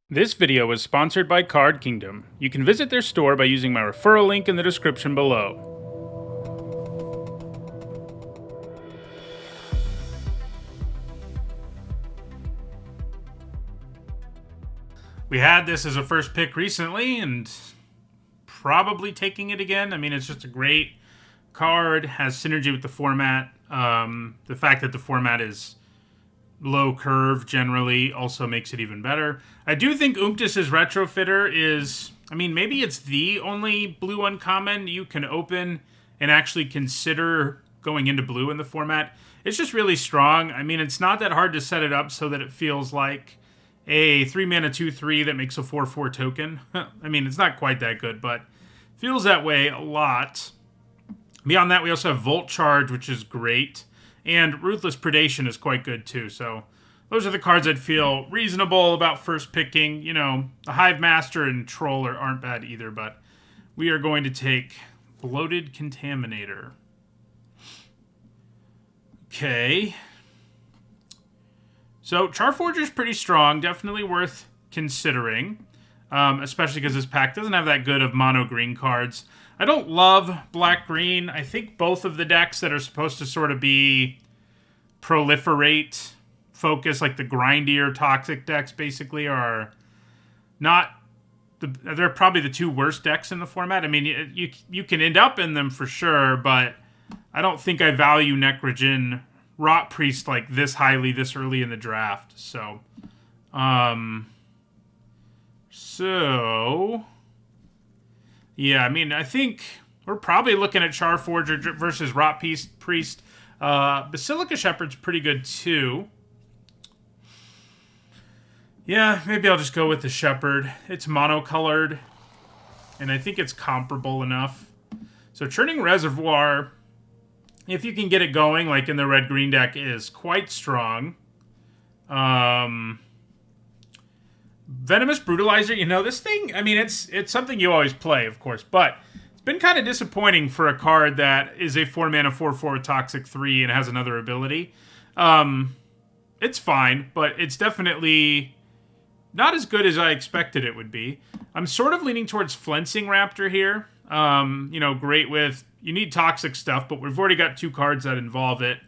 This video is sponsored by Card Kingdom. You can visit their store by using my referral link in the description below. We had this as a first pick recently, and probably taking it again. I mean, it's just a great card, has synergy with the format. The fact that the format is low curve generally also makes it even better. I do think Unctus's Retrofitter is, I mean, maybe it's the only blue uncommon you can open and actually consider going into blue in the format. It's just really strong. I mean, it's not that hard to set it up so that it feels like a 3-mana 2/3 that makes a 4/4 token. I mean, it's not quite that good, but feels that way a lot. Beyond that, we also have Volt Charge, which is great. And Ruthless Predation is quite good too. So those are the cards I'd feel reasonable about first picking. You know, the Hive Master and Troll aren't bad either, but we are going to take Bloated Contaminator. Okay. So Charforger is pretty strong, definitely worth considering, especially because this pack doesn't have that good of mono green cards. I don't love black-green. I think both of the decks that are supposed to sort of be proliferate focus, like the grindier toxic decks, basically, are not... They're probably the two worst decks in the format. I mean, you can end up in them for sure, but I don't think I value Necrogen Rot Priest like this highly this early in the draft. So, yeah, I mean, I think we're probably looking at Charforger versus Rot Priest. Basilica Shepherd's pretty good, too. Yeah, maybe I'll just go with the Shepherd. It's monocolored, and I think it's comparable enough. So Churning Reservoir, if you can get it going, like in the red-green deck, is quite strong. Venomous Brutalizer, you know, this thing, I mean, it's something you always play, of course, but it's been kind of disappointing for a card that is a 4-mana 4/4 Toxic 3 and has another ability. It's fine, but it's definitely not as good as I expected it would be. I'm sort of leaning towards Flensing Raptor here. You know, great with, you need toxic stuff, but we've already got two cards that involve it.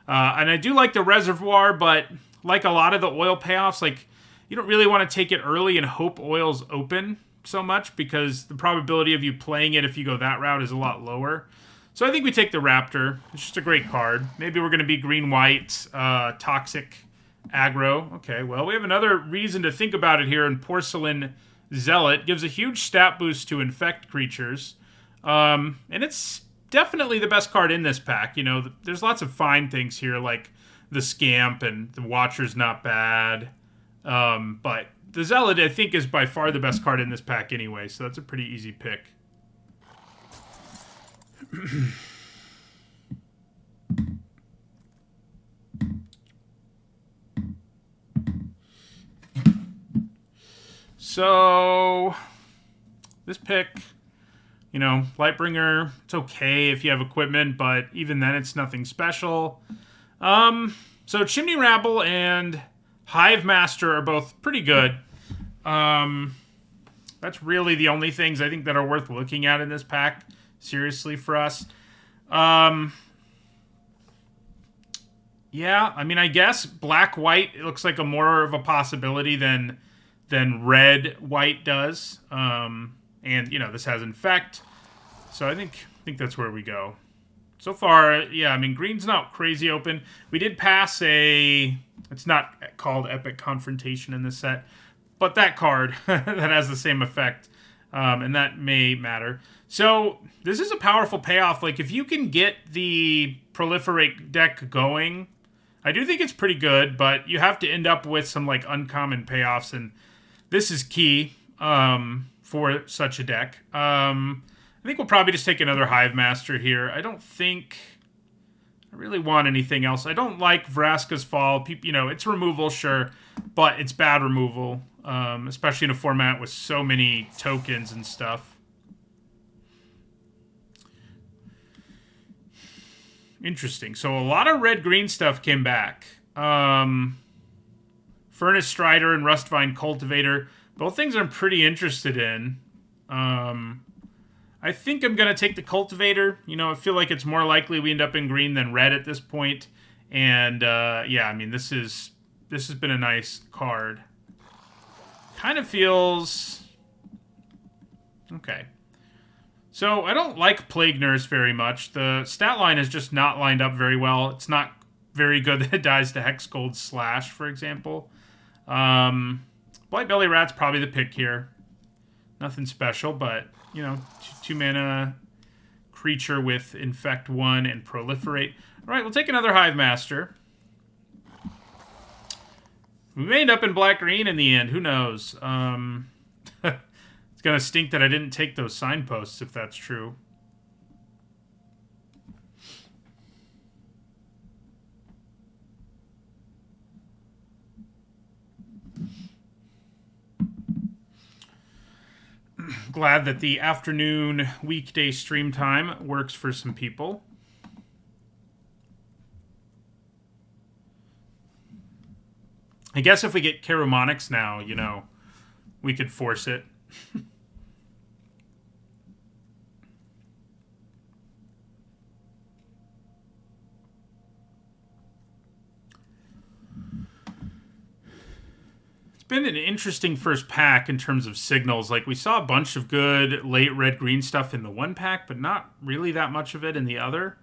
And I do like the Reservoir, but like a lot of the oil payoffs, like, you don't really want to take it early and hope oil's open so much, because the probability of you playing it if you go that route is a lot lower. So I think we take the Raptor. It's just a great card. Maybe we're going to be green-white, toxic aggro. Okay, well, we have another reason to think about it here in Porcelain Zealot. Gives a huge stat boost to infect creatures. And it's definitely the best card in this pack. You know, there's lots of fine things here, like the Scamp, and the Watcher's not bad. But the Zealot, I think, is by far the best card in this pack anyway, so that's a pretty easy pick. So, this pick, you know, Lightbringer, it's okay if you have equipment, but even then it's nothing special. So Chimney Rabble and Hive Master are both pretty good. That's really the only things I think that are worth looking at in this pack, seriously, for us. Yeah, I mean, I guess black-white, it looks like a more of a possibility than red-white does. And, you know, this has Infect. So I think that's where we go. So far, yeah, I mean, green's not crazy open. We did pass it's not called Epic Confrontation in this set, but that card that has the same effect, and that may matter. So this is a powerful payoff. Like, if you can get the Proliferate deck going, I do think it's pretty good, but you have to end up with some, like, uncommon payoffs, and this is key for such a deck. I think we'll probably just take another Hive Master here. I don't think I really want anything else. I don't like Vraska's Fall. You know, it's removal, sure, but it's bad removal, especially in a format with so many tokens and stuff. Interesting. So a lot of red-green stuff came back. Furnace Strider and Rustvine Cultivator. Both things I'm pretty interested in. I think I'm going to take the Cultivator. You know, I feel like it's more likely we end up in green than red at this point. And, yeah, I mean, this has been a nice card. Kind of feels... Okay. So, I don't like Plague Nurse very much. The stat line is just not lined up very well. It's not very good that it dies to Hex Gold Slash, for example. Blight Belly Rat's probably the pick here. Nothing special, but, you know, 2-mana creature with Infect 1 and Proliferate. All right, we'll take another Hive Master. We may end up in black-green in the end. Who knows? It's going to stink that I didn't take those signposts, if that's true. Glad that the afternoon weekday stream time works for some people. I guess if we get Charomonyx now, you know, we could force it. Been an interesting first pack in terms of signals. Like, we saw a bunch of good late red-green stuff in the one pack, but not really that much of it in the other.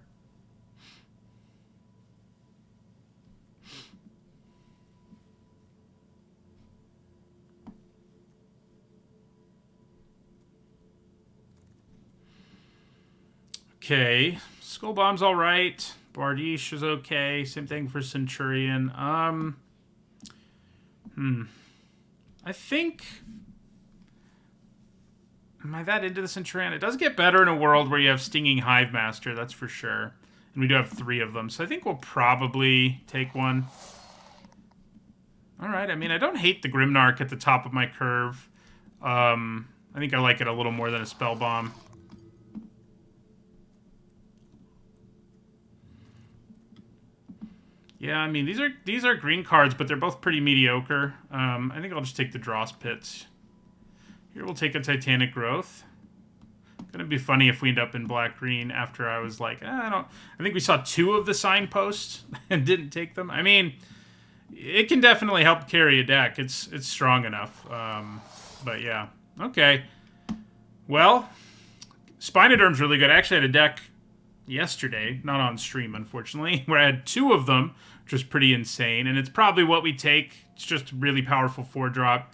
Okay, Skull Bomb's all right. Bardiche is okay. Same thing for Centurion. I think... Am I that into the Centurion? It does get better in a world where you have Stinging Hive Master, that's for sure. And we do have 3 of them, so I think we'll probably take one. Alright, I mean, I don't hate the Grimnarch at the top of my curve. I think I like it a little more than a Spell Bomb. Yeah, I mean, these are green cards, but they're both pretty mediocre. I think I'll just take the Dross Pits. Here we'll take a Titanic Growth. Gonna be funny if we end up in black-green after I was like, I think we saw 2 of the signposts and didn't take them. I mean, it can definitely help carry a deck. It's strong enough. But yeah, okay. Well, Spinoderm's really good. I actually had a deck yesterday, not on stream, unfortunately, where I had 2 of them, which was pretty insane, and it's probably what we take. It's just a really powerful 4-drop.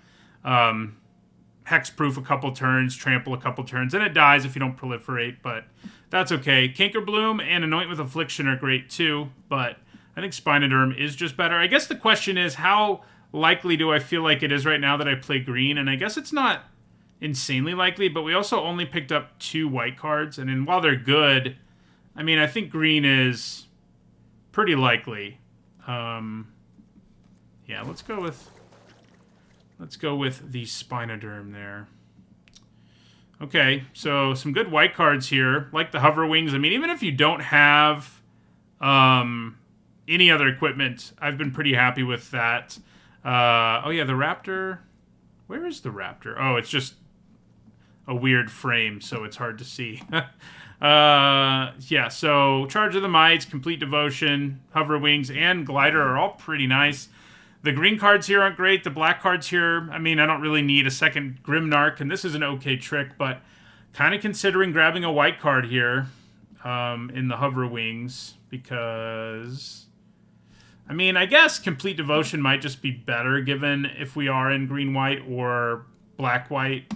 Hexproof a couple turns, trample a couple turns, and it dies if you don't proliferate, but that's okay. Cankerbloom and Anoint with Affliction are great too, but I think Spinoderm is just better. I guess the question is, how likely do I feel like it is right now that I play green? And I guess it's not insanely likely, but we also only picked up 2 white cards, and then while they're good, I mean, I think green is pretty likely. Yeah, let's go with the Spinoderm there. Okay, so some good white cards here, like the Hover Wings. I mean, even if you don't have any other equipment, I've been pretty happy with that. Oh yeah, the Raptor. Where is the Raptor? Oh, it's just a weird frame, so it's hard to see. Yeah, so Charge of the Mites, Complete Devotion, Hover Wings, and Glider are all pretty nice. The green cards here aren't great. The black cards here, I mean, I don't really need a second Grimnarch, and this is an okay trick, but kind of considering grabbing a white card here in the Hover Wings, because, I mean, I guess Complete Devotion might just be better given if we are in green-white or black-white.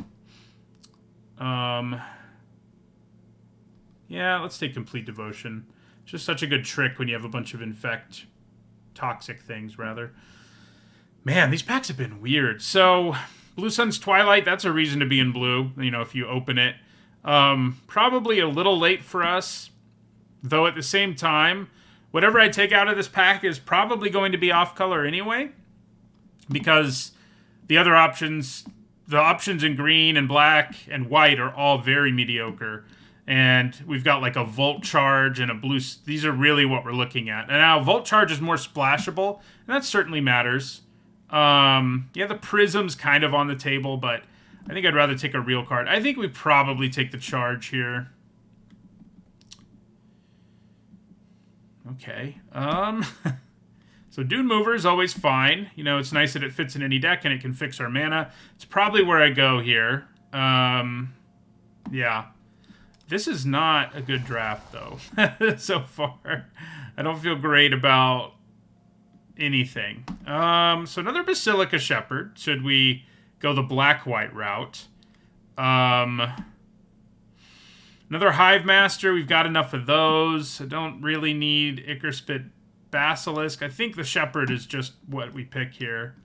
Yeah, let's take Complete Devotion. Just such a good trick when you have a bunch of toxic things, rather. Man, these packs have been weird. So, Blue Sun's Twilight, that's a reason to be in blue, you know, if you open it. Probably a little late for us, though at the same time, whatever I take out of this pack is probably going to be off-color anyway, because the other options, the options in green and black and white are all very mediocre. And we've got like a Volt Charge and a blue. These are really what we're looking at. And now Volt Charge is more splashable, and that certainly matters. Yeah, the Prism's kind of on the table, but I think I'd rather take a real card. I think we probably take the Charge here. Okay. So Dune Mover is always fine. You know, it's nice that it fits in any deck and it can fix our mana. It's probably where I go here. Yeah. This is not a good draft, though, so far. I don't feel great about anything. So another Basilica Shepherd. Should we go the black-white route? Another Hive Master. We've got enough of those. I don't really need Ichorspit Basilisk. I think the Shepherd is just what we pick here.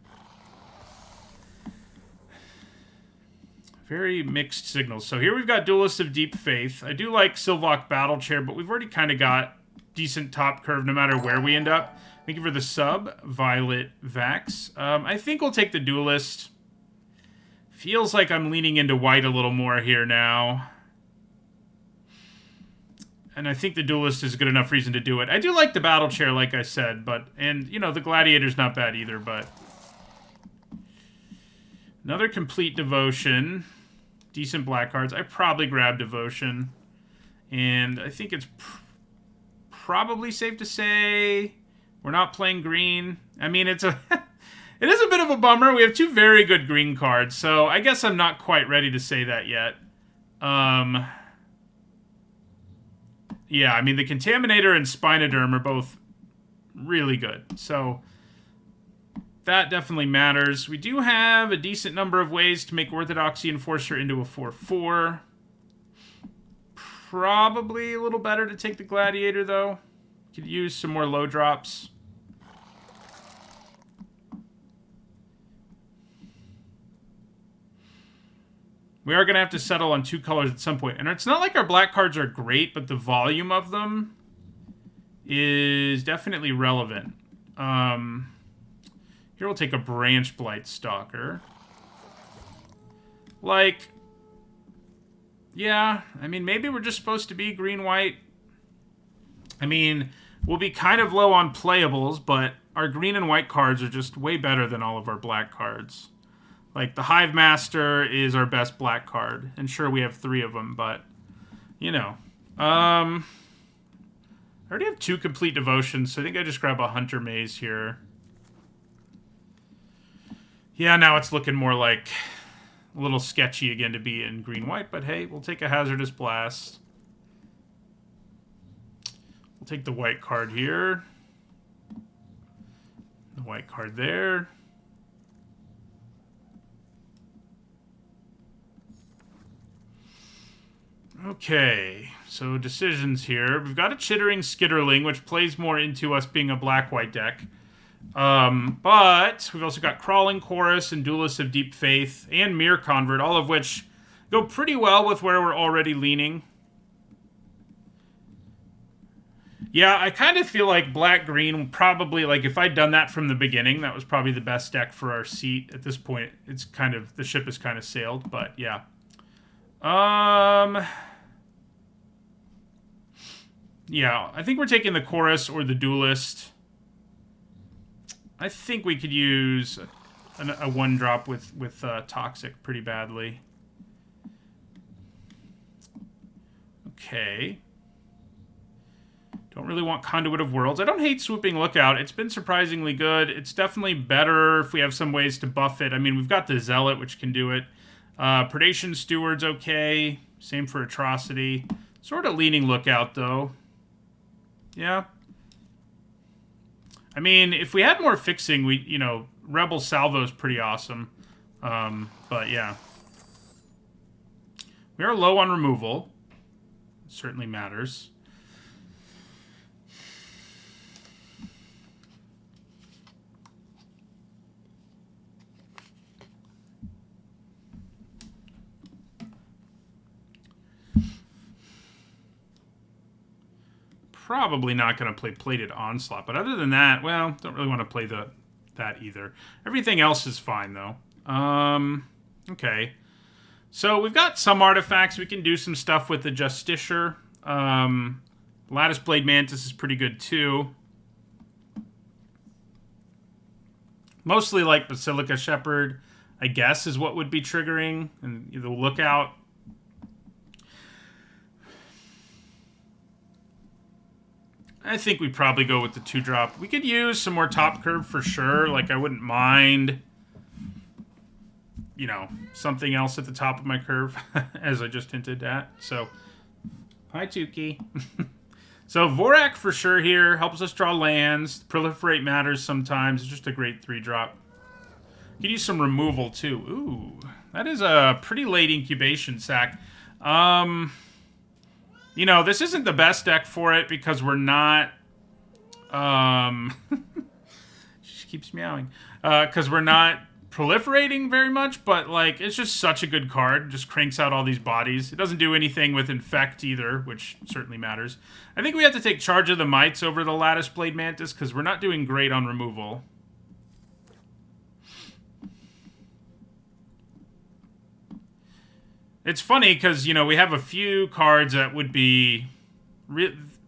Very mixed signals. So here we've got Duelist of Deep Faith. I do like Sylvok Battle Chair, but we've already kind of got decent top curve no matter where we end up. Thank you for the sub, Violet Vax. I think we'll take the Duelist. Feels like I'm leaning into white a little more here now. And I think the Duelist is a good enough reason to do it. I do like the Battle Chair, like I said, but... And, you know, the Gladiator's not bad either, but... Another Complete Devotion. Decent black cards. I probably grab Devotion. And I think it's probably safe to say we're not playing green. I mean, it's a... It is a bit of a bummer. We have two very good green cards, so I guess I'm not quite ready to say that yet. Yeah, I mean, the Contaminator and Spinoderm are both really good, so that definitely matters. We do have a decent number of ways to make Orthodoxy Enforcer into a 4/4. Probably a little better to take the Gladiator, though. Could use some more low drops. We are going to have to settle on two colors at some point. And it's not like our black cards are great, but the volume of them is definitely relevant. Here we'll take a Branch Blight Stalker. Like, yeah, I mean, maybe we're just supposed to be green-white. I mean, we'll be kind of low on playables, but our green and white cards are just way better than all of our black cards. Like, the Hive Master is our best black card. And sure, we have 3 of them, but, you know. I already have 2 Complete Devotions, so I think I just grab a Hunter Maze here. Yeah, now it's looking more like a little sketchy again to be in green-white, but hey, we'll take a Hazardous Blast. We'll take the white card here. The white card there. Okay, so decisions here. We've got a Chittering Skitterling, which plays more into us being a black-white deck. But we've also got Crawling Chorus and Duelist of Deep Faith and Mirror Convert, all of which go pretty well with where we're already leaning. Yeah, I kind of feel like black-green probably, like, if I'd done that from the beginning, that was probably the best deck for our seat. At this point, it's kind of, the ship has kind of sailed, but yeah. Yeah, I think we're taking the Chorus or the Duelist. I think we could use a 1-drop with Toxic pretty badly. Okay. Don't really want Conduit of Worlds. I don't hate Swooping Lookout. It's been surprisingly good. It's definitely better if we have some ways to buff it. I mean, we've got the Zealot, which can do it. Predation Steward's okay. Same for Atrocity. Sort of leaning Lookout, though. Yeah. I mean, if we had more fixing, you know, Rebel Salvo's pretty awesome. But yeah. We are low on removal. It certainly matters. Probably not going to play Plated Onslaught, but other than that, well, don't really want to play that either. Everything else is fine, though. Okay. So we've got some artifacts. We can do some stuff with the Justiciar. Lattice Blade Mantis is pretty good, too. Mostly like Basilica Shepherd, I guess, is what would be triggering. And the Lookout. I think we probably go with the 2-drop. We could use some more top curve for sure. Like, I wouldn't mind, you know, something else at the top of my curve, as I just hinted at. So, hi, Tukey. So, Vorak for sure here. Helps us draw lands. Proliferate matters sometimes. It's just a great 3-drop. Could use some removal, too. Ooh, that is a pretty late incubation sack. You know, this isn't the best deck for it because we're not... she keeps meowing. Because we're not proliferating very much, but, like, it's just such a good card. Just cranks out all these bodies. It doesn't do anything with Infect either, which certainly matters. I think we have to take Charge of the Mites over the Lattice Blade Mantis because we're not doing great on removal. It's funny because, you know, we have a few cards that would be...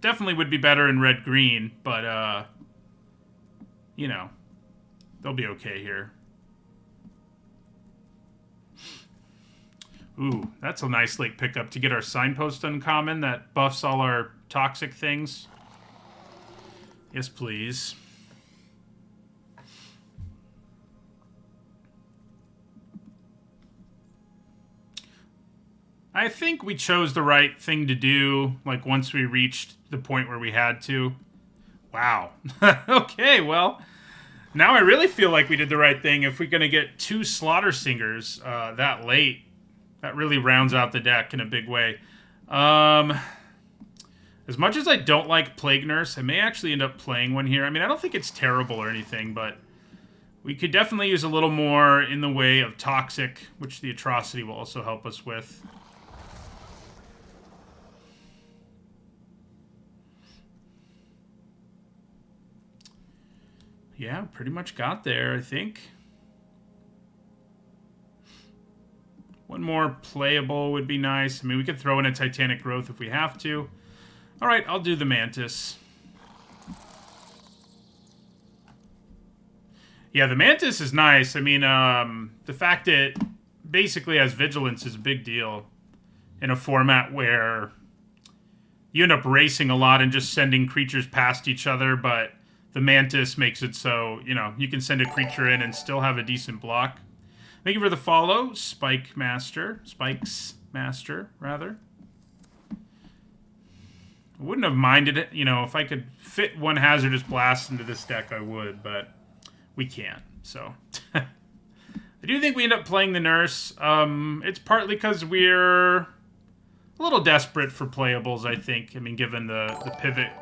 definitely would be better in red-green, but, you know, they'll be okay here. Ooh, that's a nice late pickup to get our Signpost uncommon that buffs all our toxic things. Yes, please. I think we chose the right thing to do, like, once we reached the point where we had to. Wow. Okay, well, now I really feel like we did the right thing. If we're going to get 2 Slaughter Singers that late, that really rounds out the deck in a big way. As much as I don't like Plague Nurse, I may actually end up playing one here. I mean, I don't think it's terrible or anything, but we could definitely use a little more in the way of Toxic, which the Atrocity will also help us with. Yeah, pretty much got there, I think. One more playable would be nice. I mean, we could throw in a Titanic Growth if we have to. All right, I'll do the Mantis. Yeah, the Mantis is nice. I mean, the fact that it basically has Vigilance is a big deal in a format where you end up racing a lot and just sending creatures past each other, but the Mantis makes it so, you know, you can send a creature in and still have a decent block. Thank you for the follow, Spikes Master, rather. I wouldn't have minded it, you know, if I could fit one Hazardous Blast into this deck, I would, but we can't, so. I do think we end up playing the Nurse. It's partly because we're a little desperate for playables, I think. I mean, given the pivot,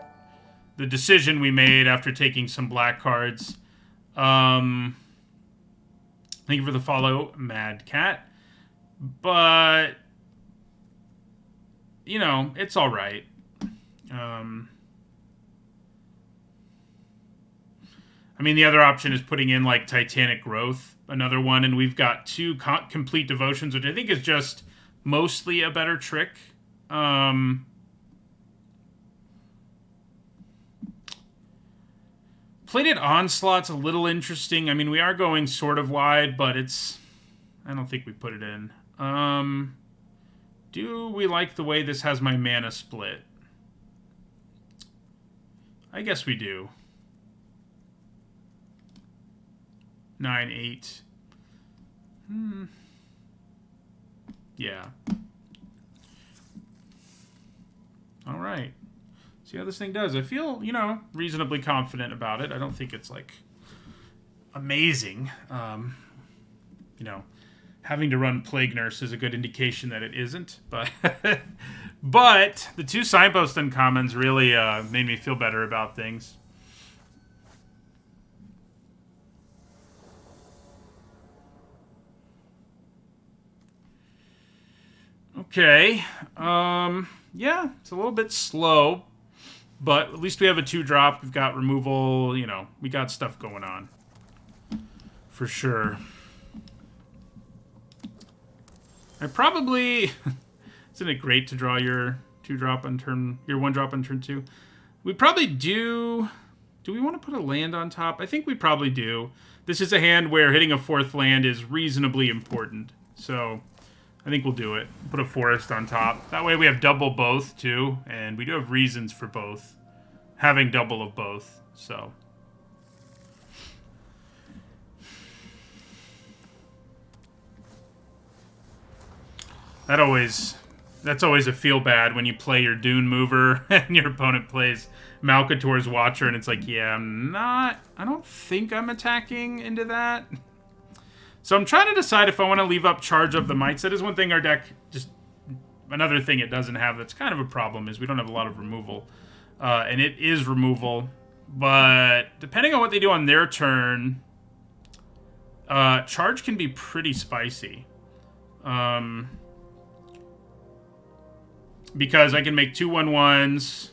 the decision we made after taking some black cards. Thank you for the follow, Mad Cat. But, you know, it's all right. I mean, the other option is putting in, like, Titanic Growth, another one, and we've got 2 Complete Devotions, which I think is just mostly a better trick. Plated Onslaught's a little interesting. I mean, we are going sort of wide, but it's... I don't think we put it in. Do we like the way this has my mana split? I guess we do. 9, 8. Yeah. All right. See how this thing does. I feel, you know, reasonably confident about it. I don't think it's, like, amazing. You know, having to run Plague Nurse is a good indication that it isn't. But but the 2 Signpost uncommons really made me feel better about things. Okay. Yeah, it's a little bit slow. But at least we have a 2-drop. We've got removal. You know, we got stuff going on. For sure. I probably... Isn't it great to draw your 2-drop on turn... Your 1-drop on turn 2? We probably do... Do we want to put a land on top? I think we probably do. This is a hand where hitting a 4th land is reasonably important. So I think we'll do it. Put a forest on top. That way we have double both, too. And we do have reasons for both. Having double of both. So... That's always a feel bad when you play your Dune Mover and your opponent plays Malcator's Watcher and it's like, yeah, I don't think I'm attacking into that. So I'm trying to decide if I want to leave up Charge of the Mites. That is one thing our deck, another thing it doesn't have that's kind of a problem is we don't have a lot of removal. And it is removal. But depending on what they do on their turn, Charge can be pretty spicy. Because I can make 2/1/1s.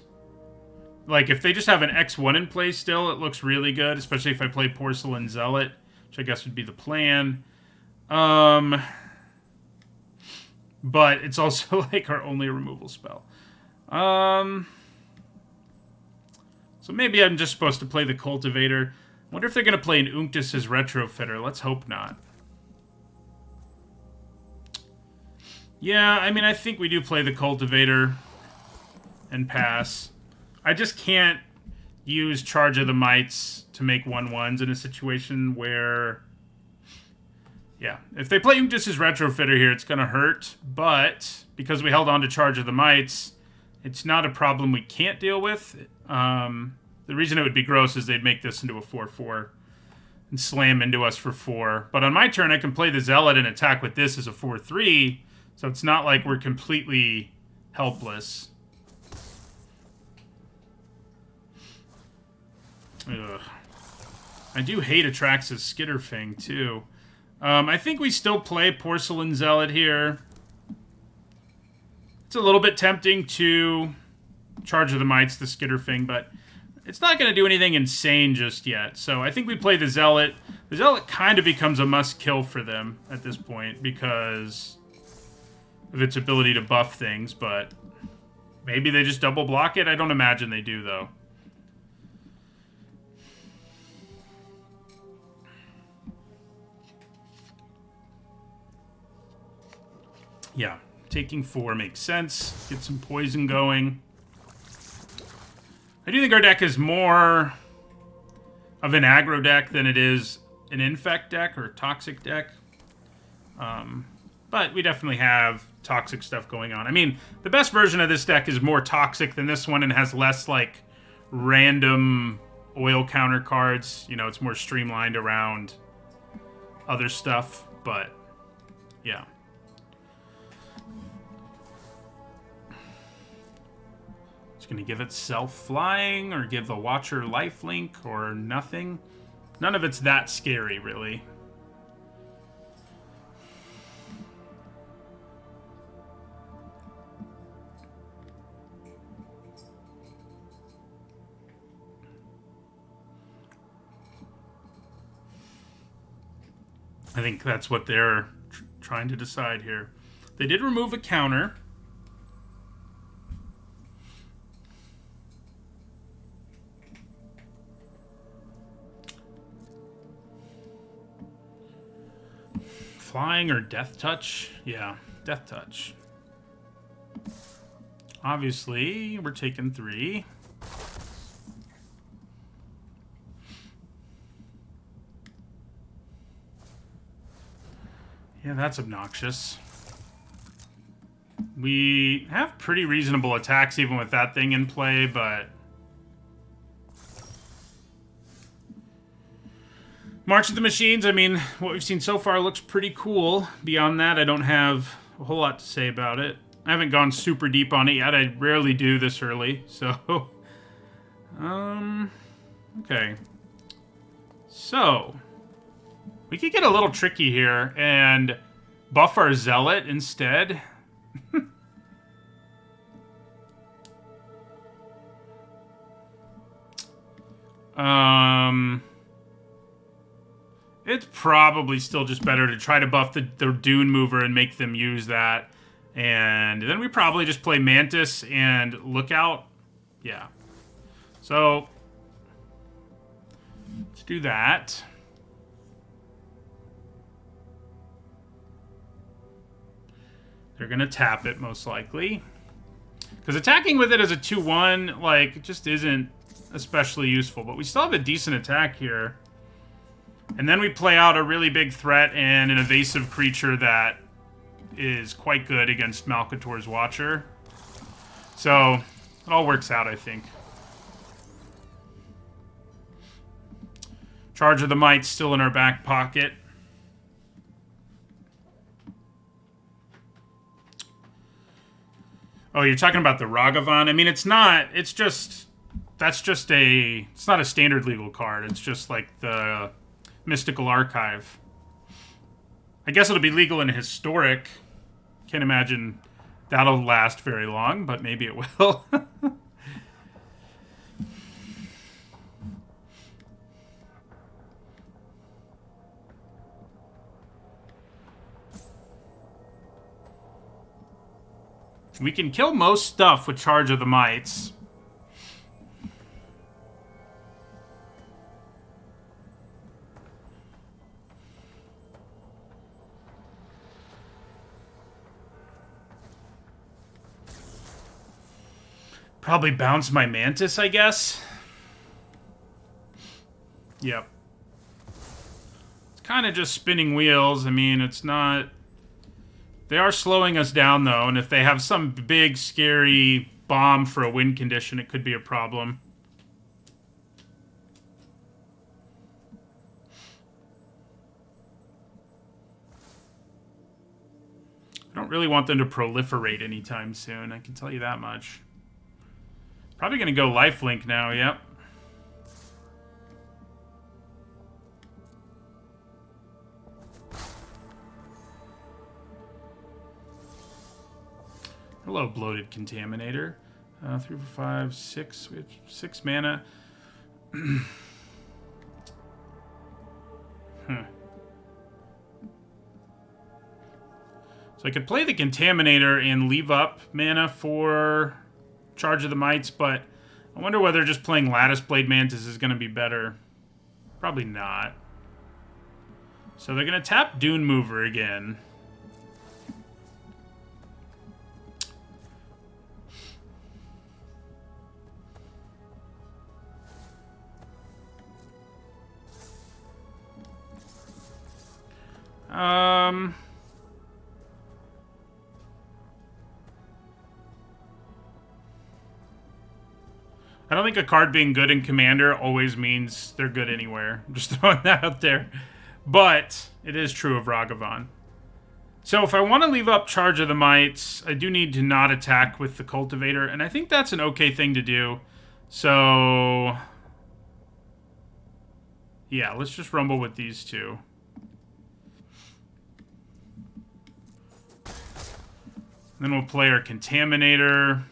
Like, if they just have an X1 in play still, it looks really good. Especially if I play Porcelain Zealot, which I guess would be the plan. But it's also, like, our only removal spell. So maybe I'm just supposed to play the Cultivator. I wonder if they're going to play an Unctus's Retrofitter. Let's hope not. Yeah, I mean, I think we do play the Cultivator and pass. I just can't use Charge of the Mites to make 1/1s in a situation where... Yeah, if they play Unctus's Retrofitter here, it's going to hurt. But because we held on to Charge of the Mites, it's not a problem we can't deal with. The reason it would be gross is they'd make this into a 4/4 and slam into us for 4. But on my turn, I can play the Zealot and attack with this as a 4/3. So it's not like we're completely helpless. Ugh. I do hate Atrax's Skitterfing, too. I think we still play Porcelain Zealot here. It's a little bit tempting to Charge of the Mites, the Skitterfing, but it's not going to do anything insane just yet. So I think we play the Zealot. The Zealot kind of becomes a must-kill for them at this point because... of its ability to buff things, but maybe they just double block it. I don't imagine they do, though. Yeah, taking 4 makes sense. Get some poison going. I do think our deck is more of an aggro deck than it is an infect deck or toxic deck. But we definitely have toxic stuff going on. I mean, the best version of this deck is more toxic than this one and has less, like, random oil counter cards. You know, it's more streamlined around other stuff, but, yeah. It's going to give itself flying or give the Watcher lifelink or nothing. None of it's that scary, really. I think that's what they're trying to decide here. They did remove a counter. Flying or Death Touch? Yeah, Death Touch. Obviously, we're taking 3. Yeah, that's obnoxious. We have pretty reasonable attacks even with that thing in play, but... March of the Machines, I mean, what we've seen so far looks pretty cool. Beyond that, I don't have a whole lot to say about it. I haven't gone super deep on it yet. I rarely do this early, so... okay. So... we could get a little tricky here and buff our Zealot instead. It's probably still just better to try to buff the Dune Mover and make them use that. And then we probably just play Mantis and Lookout. Yeah. So... Let's do that. They're going to tap it, most likely. Because attacking with it as a 2-1, like, it just isn't especially useful. But we still have a decent attack here. And then we play out a really big threat and an evasive creature that is quite good against Malcator's Watcher. So, it all works out, I think. Charge of the Might's still in our back pocket. Oh, you're talking about the Ragavan? I mean, it's not... It's just... That's just a... It's not a standard legal card. It's just like the Mystical Archive. I guess it'll be legal in Historic. Can't imagine that'll last very long, but maybe it will. We can kill most stuff with Charge of the Mights. Probably bounce my Mantis, I guess. Yep. It's kind of just spinning wheels. I mean, it's not... They are slowing us down, though, and if they have some big, scary bomb for a win condition, it could be a problem. I don't really want them to proliferate anytime soon, I can tell you that much. Probably going to go lifelink now, yep. Hello, Bloated Contaminator. 3, 4, 5, 6. We have 6 mana. So I could play the Contaminator and leave up mana for Charge of the Mights, but I wonder whether just playing Lattice Blade Mantis is going to be better. Probably not. So they're going to tap Dune Mover again. I don't think a card being good in Commander always means they're good anywhere. I'm just throwing that out there. But it is true of Ragavan. So if I want to leave up Charge of the Mights, I do need to not attack with the Cultivator, and I think that's an okay thing to do. So... yeah, let's just rumble with these two. Then we'll play our Contaminator.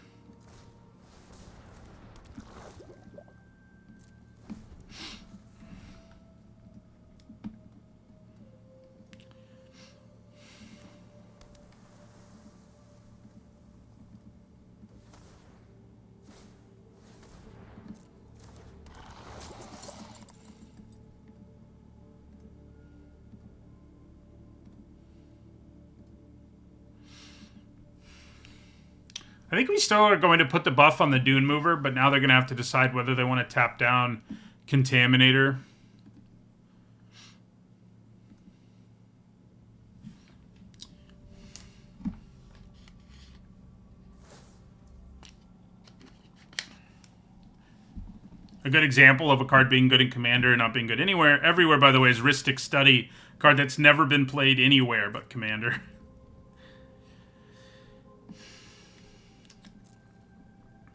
I think we still are going to put the buff on the Dune Mover, but now they're going to have to decide whether they want to tap down Contaminator. A good example of a card being good in Commander and not being good anywhere, everywhere, by the way, is Rhystic Study, a card that's never been played anywhere but Commander.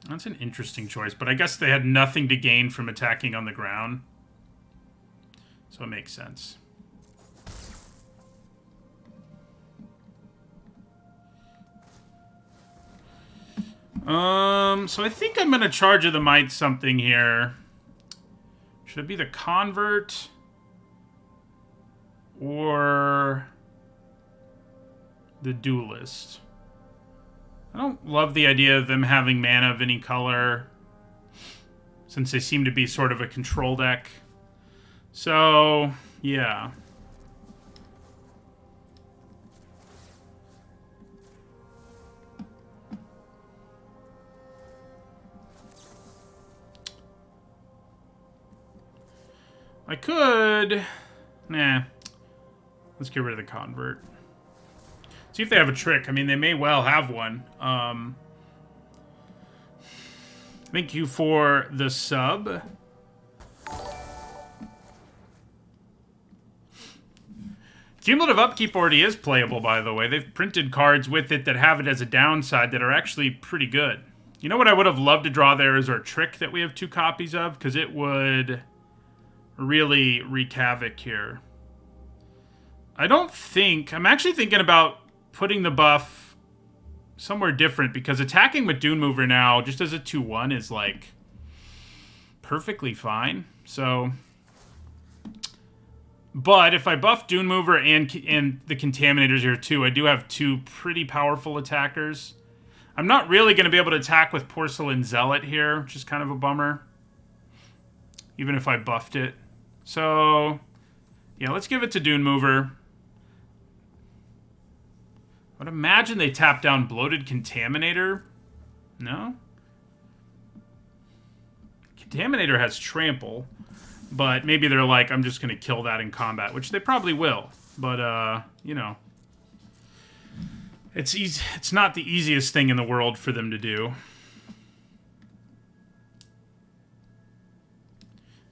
That's an interesting choice, but I guess they had nothing to gain from attacking on the ground. So it makes sense. So I think I'm going to Charge of the Might something here. Should it be the Convert? Or the Duelist? I don't love the idea of them having mana of any color, since they seem to be sort of a control deck. So, yeah. I could... Nah. Let's get rid of the convert. See if they have a trick. I mean, they may well have one. Thank you for the sub. Cumulative Upkeep already is playable, by the way. They've printed cards with it that have it as a downside that are actually pretty good. You know what I would have loved to draw there is our trick that we have 2 copies of, because it would really wreak havoc here. I don't think... I'm actually thinking about putting the buff somewhere different, because attacking with Dune Mover now, just as a 2-1, is, like, perfectly fine. So... But if I buff Dune Mover and the Contaminators here too, I do have 2 pretty powerful attackers. I'm not really going to be able to attack with Porcelain Zealot here, which is kind of a bummer. Even if I buffed it. So, yeah, let's give it to Dune Mover. I would imagine they tap down Bloated Contaminator. No? Contaminator has Trample. But maybe they're like, I'm just going to kill that in combat, which they probably will. But, you know. It's easy. It's not the easiest thing in the world for them to do.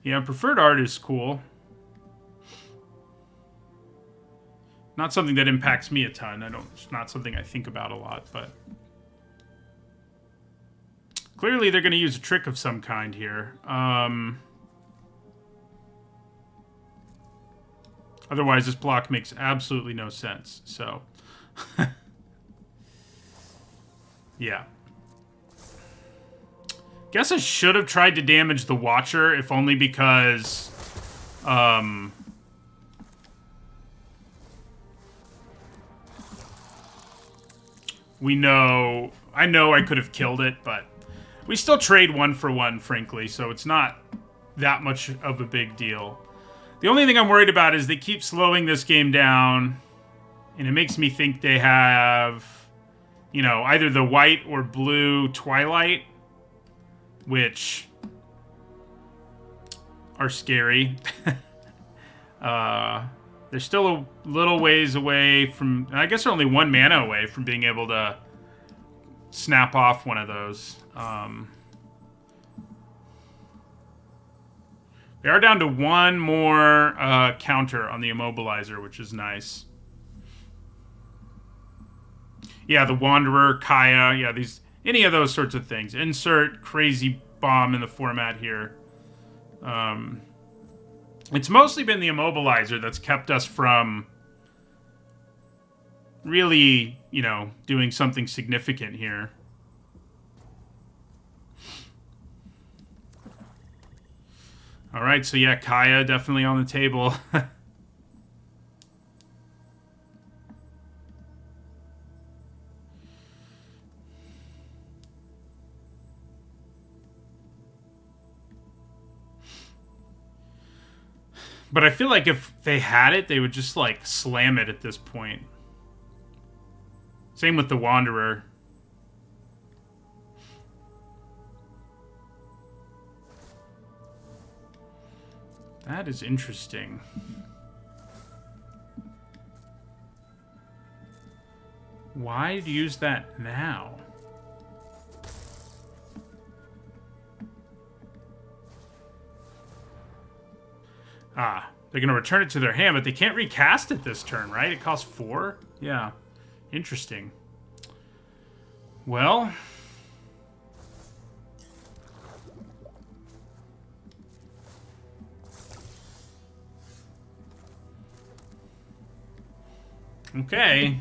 Yeah, Preferred Art is cool. Not something that impacts me a ton. It's not something I think about a lot, but... Clearly they're going to use a trick of some kind here. Otherwise, this block makes absolutely no sense. So, yeah. Guess I should have tried to damage the Watcher, if only because, we know... I know I could have killed it, but we still trade 1 for 1, frankly, so it's not that much of a big deal. The only thing I'm worried about is they keep slowing this game down, and it makes me think they have, you know, either the white or blue Twilight, which are scary. They're still a little ways away from, I guess they're only 1 mana away from being able to snap off one of those. They are down to 1 more counter on the Immobilizer, which is nice. Yeah, the Wanderer, Kaya, yeah, any of those sorts of things. Insert Crazy Bomb in the format here. It's mostly been the Immobilizer that's kept us from really, you know, doing something significant here. All right, so yeah, Kaya definitely on the table. But I feel like if they had it, they would just, like, slam it at this point. Same with the Wanderer. That is interesting. Why use that now? Ah, they're going to return it to their hand, but they can't recast it this turn, right? It costs 4? Yeah. Interesting. Well... Okay.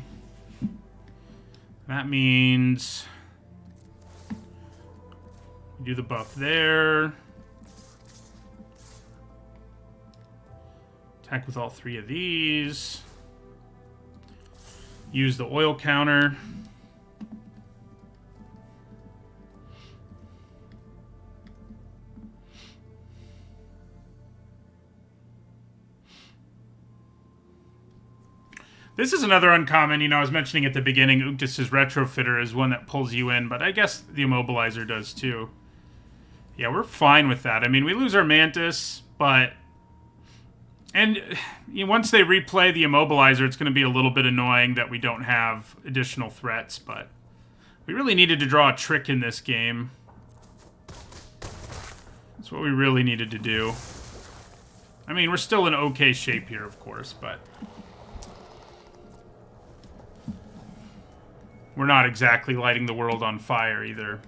That means... we do the buff there. Attack with all 3 of these. Use the oil counter. This is another uncommon. You know, I was mentioning at the beginning, Unctus's Retrofitter is one that pulls you in, but I guess the Immobilizer does too. Yeah, we're fine with that. I mean, we lose our Mantis, but... And once they replay the Immobilizer, it's going to be a little bit annoying that we don't have additional threats, but... We really needed to draw a trick in this game. That's what we really needed to do. I mean, we're still in okay shape here, of course, but... We're not exactly lighting the world on fire, either.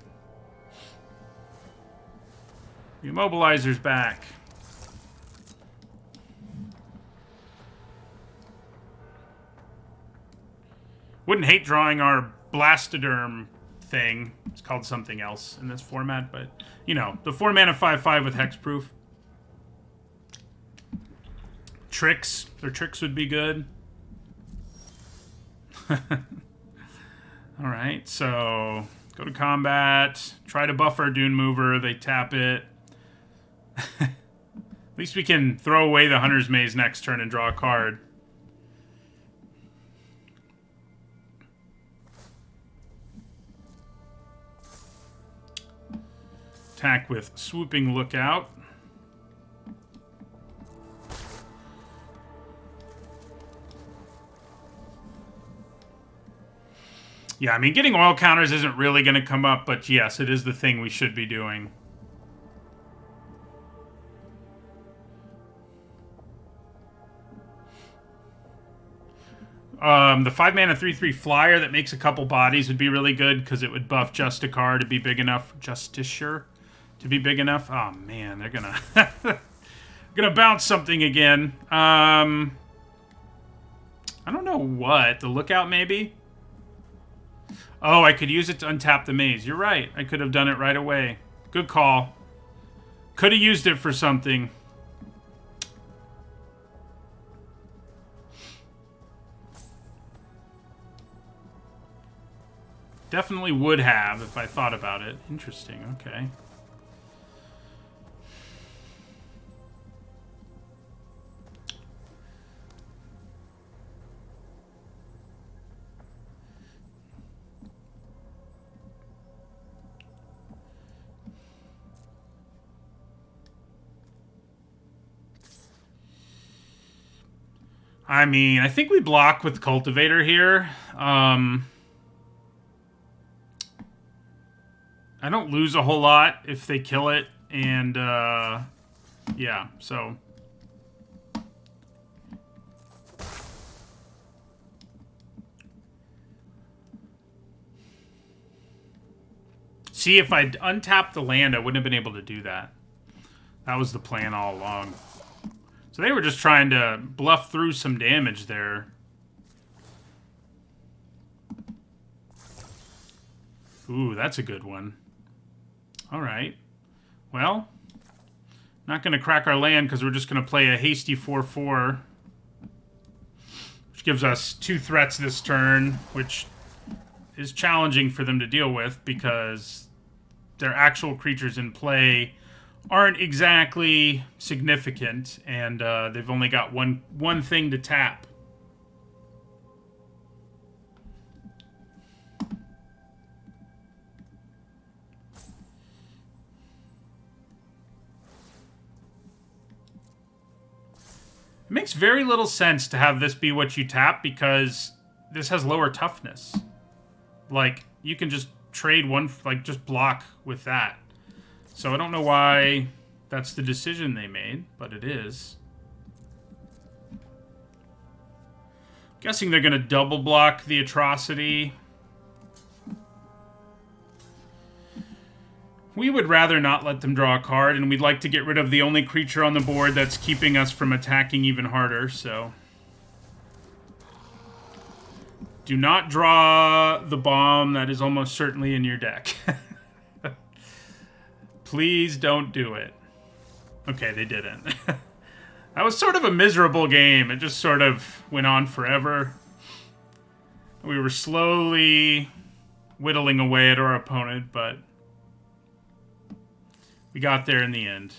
The Immobilizer's back. Wouldn't hate drawing our Blastoderm thing. It's called something else in this format, but, you know, the 4-mana 5/5 with Hexproof. Tricks. Their tricks would be good. Alright, so go to combat. Try to buff our Dune Mover. They tap it. At least we can throw away the Hunter's Maze next turn and draw a card. Attack with Swooping Lookout. Yeah, I mean, getting oil counters isn't really going to come up, but yes, it is the thing we should be doing. The 5-mana 3/3 flyer that makes a couple bodies would be really good because it would buff Justicar to be big enough. Justiciar to be big enough. Oh man, they're gonna gonna bounce something again. I don't know what. The Lookout maybe. Oh, I could use it to untap the maze. You're right. I could have done it right away. Good call. Could have used it for something. Definitely would have if I thought about it. Interesting. Okay. I mean, I think we block with Cultivator here. I don't lose a whole lot if they kill it, and yeah, so... See, if I'd untapped the land, I wouldn't have been able to do that. That was the plan all along. So they were just trying to bluff through some damage there. Ooh, that's a good one. All right. Well, not going to crack our land because we're just going to play a hasty 4/4. Which gives us 2 threats this turn, which is challenging for them to deal with because their actual creatures in play aren't exactly significant, and they've only got one thing to tap. It makes very little sense to have this be what you tap because this has lower toughness. Like, you can just trade one, like, just block with that. So I don't know why that's the decision they made, but it is. Guessing they're going to double block the Atrocity. We would rather not let them draw a card, and we'd like to get rid of the only creature on the board that's keeping us from attacking even harder, so... Do not draw the bomb that is almost certainly in your deck. Please don't do it. Okay, they didn't. That was sort of a miserable game. It just sort of went on forever. We were slowly whittling away at our opponent, but we got there in the end.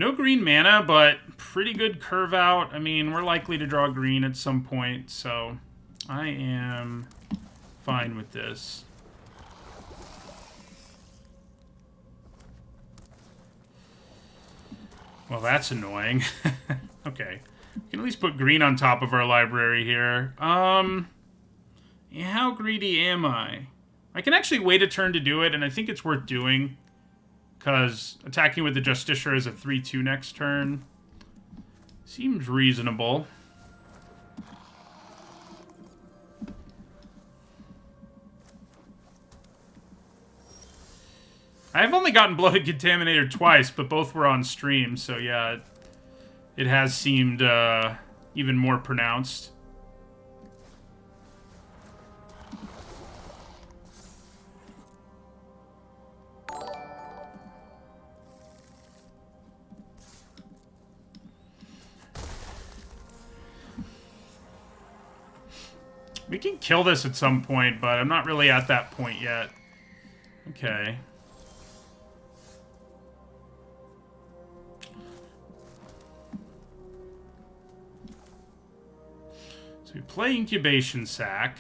No green mana, but pretty good curve out. I mean, we're likely to draw green at some point, so I am fine with this. Well, that's annoying. Okay. We can at least put green on top of our library here. Yeah, how greedy am I? I can actually wait a turn to do it, and I think it's worth doing. Because attacking with the Justiciar is a 3-2 next turn. Seems reasonable. I've only gotten Blooded Contaminator twice, but both were on stream, so yeah, it has seemed even more pronounced. We can kill this at some point, but I'm not really at that point yet. Okay. So we play Incubation Sac.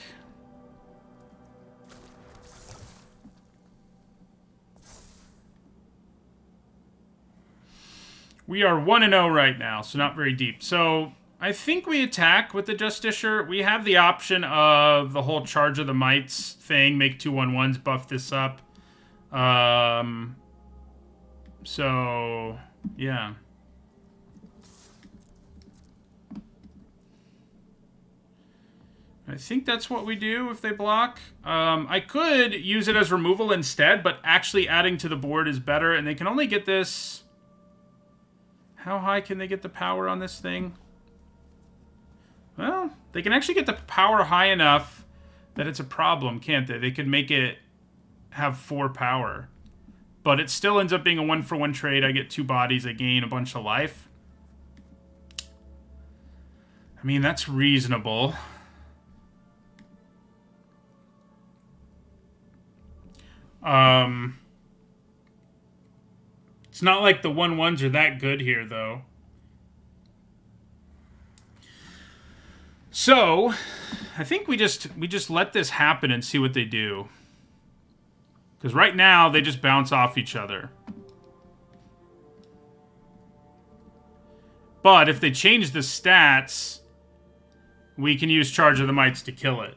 We are 1-0 right now, so not very deep. So I think we attack with the Justiciar. We have the option of the whole Charge of the Mites thing, make 2/1/1s, buff this up. So, yeah. I think that's what we do if they block. I could use it as removal instead, but actually adding to the board is better, and they can only get this... How high can they get the power on this thing? Well, they can actually get the power high enough that it's a problem, can't they? They could make it have 4 power. But it still ends up being a 1-for-1 trade. I get 2 bodies, I gain a bunch of life. I mean, that's reasonable. It's not like the 1/1s are that good here, though. So, I think we just let this happen and see what they do. Because right now, they just bounce off each other. But if they change the stats, we can use Charge of the Mites to kill it.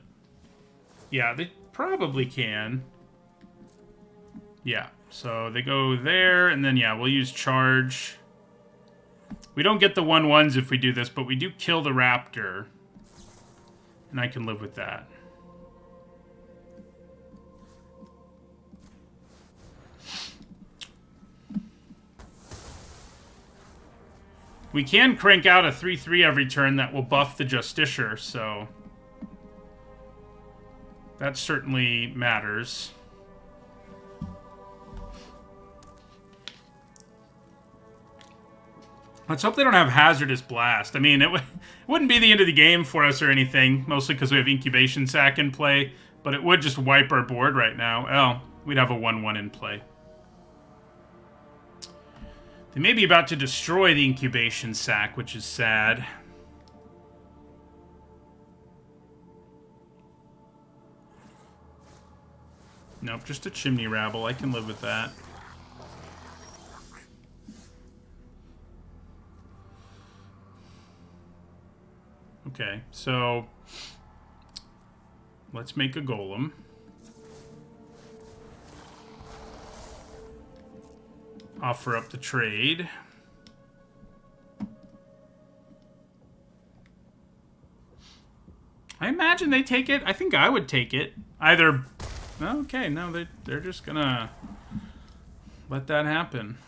Yeah, they probably can. Yeah, so they go there, and then, yeah, we'll use Charge. We don't get the 1/1s if we do this, but we do kill the Raptor. And I can live with that. We can crank out a 3/3 every turn that will buff the Justiciar, so... that certainly matters. Let's hope they don't have Hazardous Blast. I mean, it wouldn't be the end of the game for us or anything, mostly because we have Incubation Sac in play, but it would just wipe our board right now. Oh, we'd have a 1/1 in play. They may be about to destroy the Incubation Sac, which is sad. Nope, just a Chimney Rabble. I can live with that. Okay, so let's make a Golem. Offer up the trade. I imagine they take it. I think I would take it. Either... Okay, no, they're just gonna let that happen.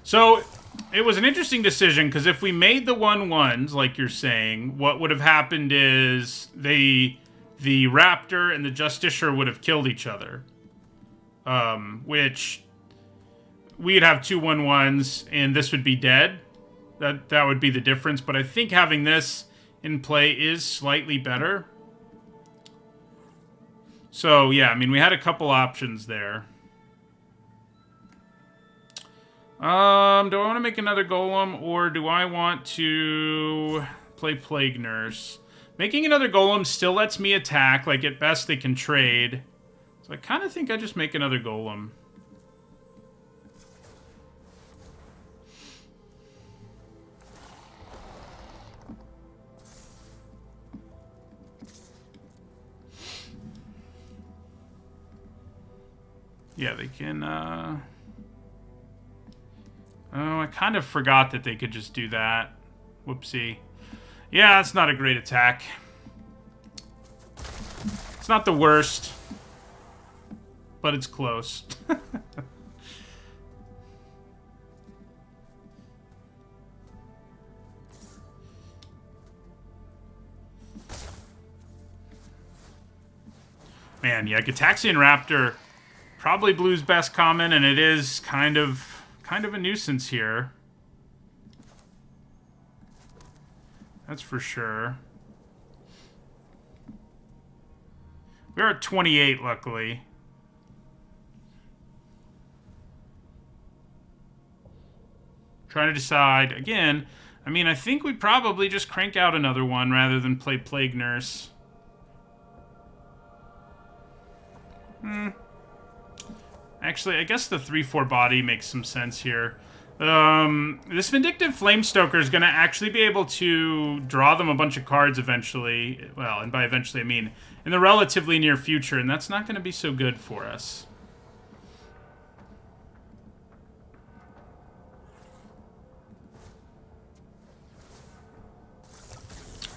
So... it was an interesting decision, because if we made the 1/1s, like you're saying, what would have happened is the Raptor and the Justiciar would have killed each other. Which we'd have 2 1/1s, and this would be dead. That would be the difference, but I think having this in play is slightly better. So, yeah, I mean, we had a couple options there. Do I want to make another golem, or do I want to play Plague Nurse? Making another golem still lets me attack. Like, at best, they can trade. So I kind of think I just make another golem. Yeah, they can, Oh, I kind of forgot that they could just do that. Whoopsie. Yeah, that's not a great attack. It's not the worst, but it's close. Man, yeah, Gitaxian Raptor, probably Blue's best common, and it is kind of a nuisance here. That's for sure. We're at 28, luckily. Trying to decide, again, I mean, I think we'd probably just crank out another one rather than play Plague Nurse. Actually, I guess the 3/4 body makes some sense here. This Vindictive Flamestoker is going to actually be able to draw them a bunch of cards eventually. Well, and by eventually I mean in the relatively near future, and that's not going to be so good for us.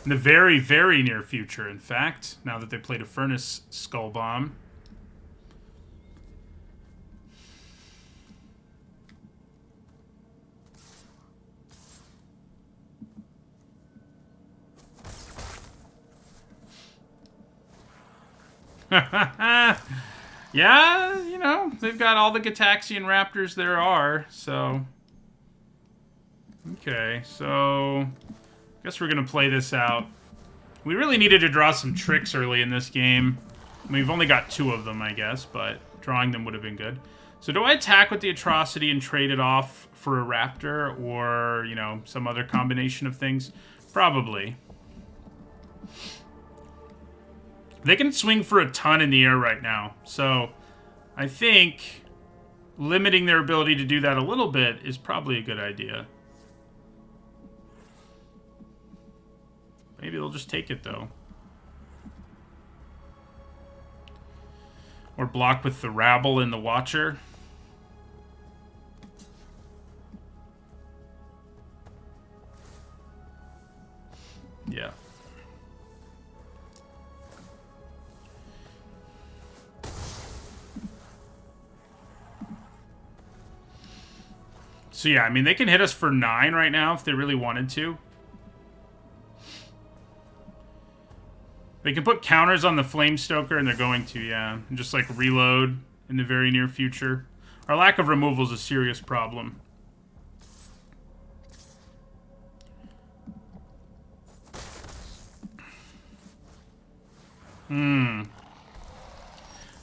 In the very, very near future, in fact, now that they played a Furnace Skull Bomb. Yeah, you know, they've got all the Gitaxian Raptors there are, so... Okay, so... I guess we're going to play this out. We really needed to draw some tricks early in this game. I mean, we've only got 2 of them, I guess, but drawing them would have been good. So do I attack with the Atrocity and trade it off for a Raptor, or, you know, some other combination of things? Probably. They can swing for a ton in the air right now, so I think limiting their ability to do that a little bit is probably a good idea. Maybe they'll just take it, though. Or block with the Rabble and the Watcher. Yeah. So yeah, I mean, they can hit us for 9 right now if they really wanted to. They can put counters on the Flamestoker, and they're going to, yeah. And just, like, reload in the very near future. Our lack of removal is a serious problem.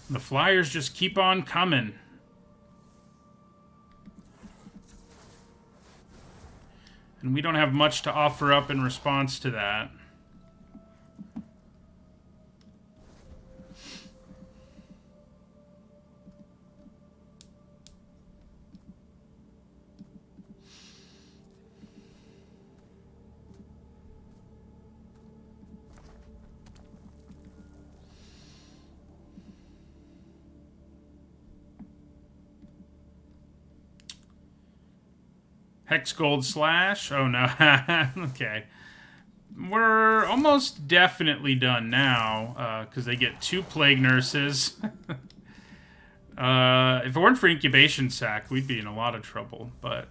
The Flyers just keep on coming. And we don't have much to offer up in response to that. Hex Gold Slash. Oh, no. Okay. We're almost definitely done now, because they get 2 Plague Nurses. If it weren't for Incubation Sac, we'd be in a lot of trouble, but...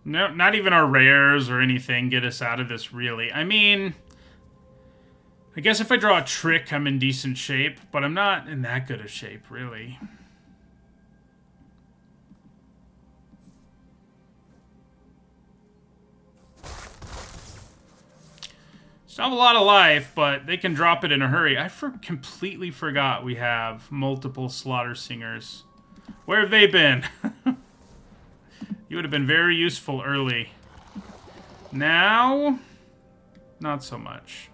No, not even our rares or anything get us out of this, really. I mean... I guess if I draw a trick, I'm in decent shape, but I'm not in that good a shape, really. Still have a lot of life, but they can drop it in a hurry. I completely forgot we have multiple Slaughter Singers. Where have they been? You would have been very useful early. Now, not so much.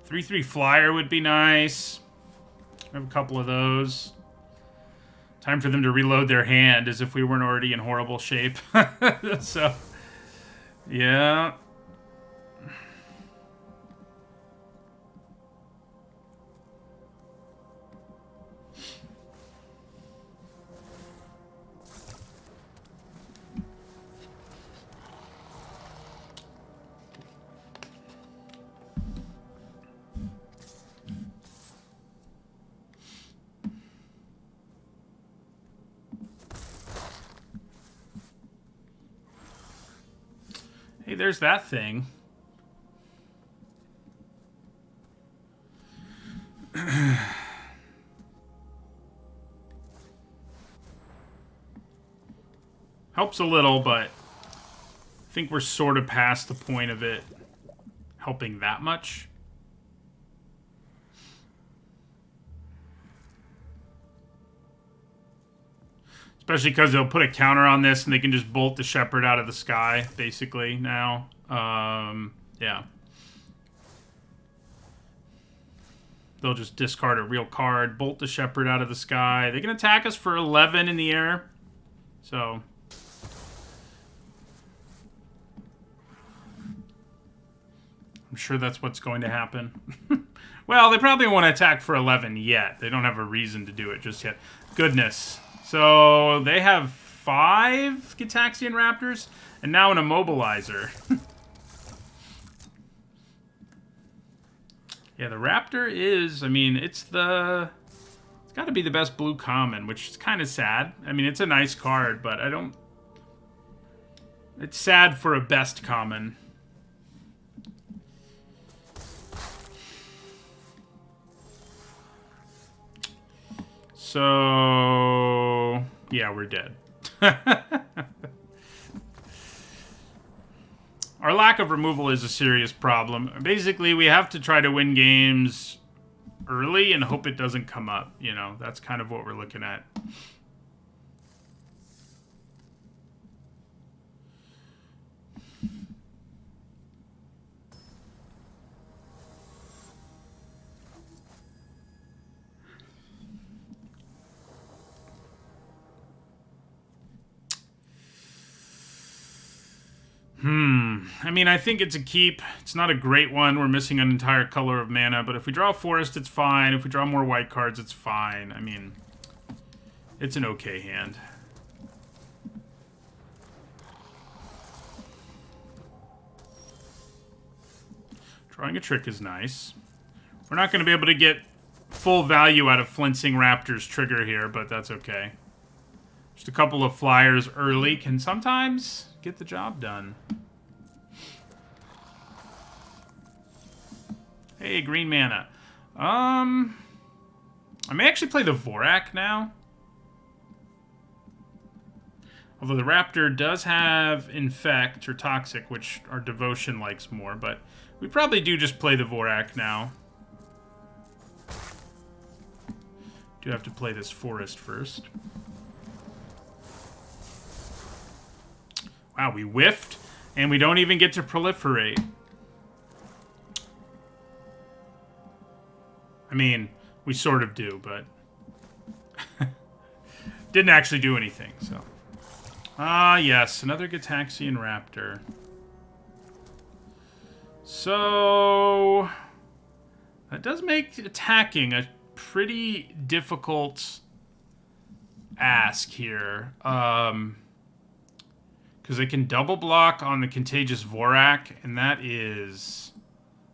Three flyer would be nice. I have a couple of those. Time for them to reload their hand as if we weren't already in horrible shape. So, yeah. Hey, there's that thing. Helps a little, but I think we're sort of past the point of it helping that much. Especially because they'll put a counter on this and they can just bolt the Shepherd out of the sky, basically, now. Yeah. They'll just discard a real card, bolt the Shepherd out of the sky. They can attack us for 11 in the air. So... I'm sure that's what's going to happen. Well, they probably won't attack for 11 yet. They don't have a reason to do it just yet. Goodness. So they have 5 Gitaxian Raptors and now an Immobilizer. Yeah, the Raptor is, I mean, it's got to be the best blue common, which is kind of sad. I mean, it's a nice card, but it's sad for a best common. So, yeah, we're dead. Our lack of removal is a serious problem. Basically, we have to try to win games early and hope it doesn't come up. You know, that's kind of what we're looking at. I mean, I think it's a keep. It's not a great one. We're missing an entire color of mana, but if we draw a forest, it's fine. If we draw more white cards, it's fine. I mean, it's an okay hand. Drawing a trick is nice. We're not going to be able to get full value out of Flincing Raptor's trigger here, but that's okay. Just a couple of flyers early can sometimes get the job done. Hey, green mana. I may actually play the Vorak now. Although the Raptor does have Infect or Toxic, which our Devotion likes more, but we probably do just play the Vorak now. Do have to play this Forest first. Wow, we whiffed, and we don't even get to proliferate. I mean, we sort of do, but didn't actually do anything, so. Ah, yes, another Gitaxian Raptor. So, that does make attacking a pretty difficult ask here. Because they can double block on the Contagious Vorak, and that is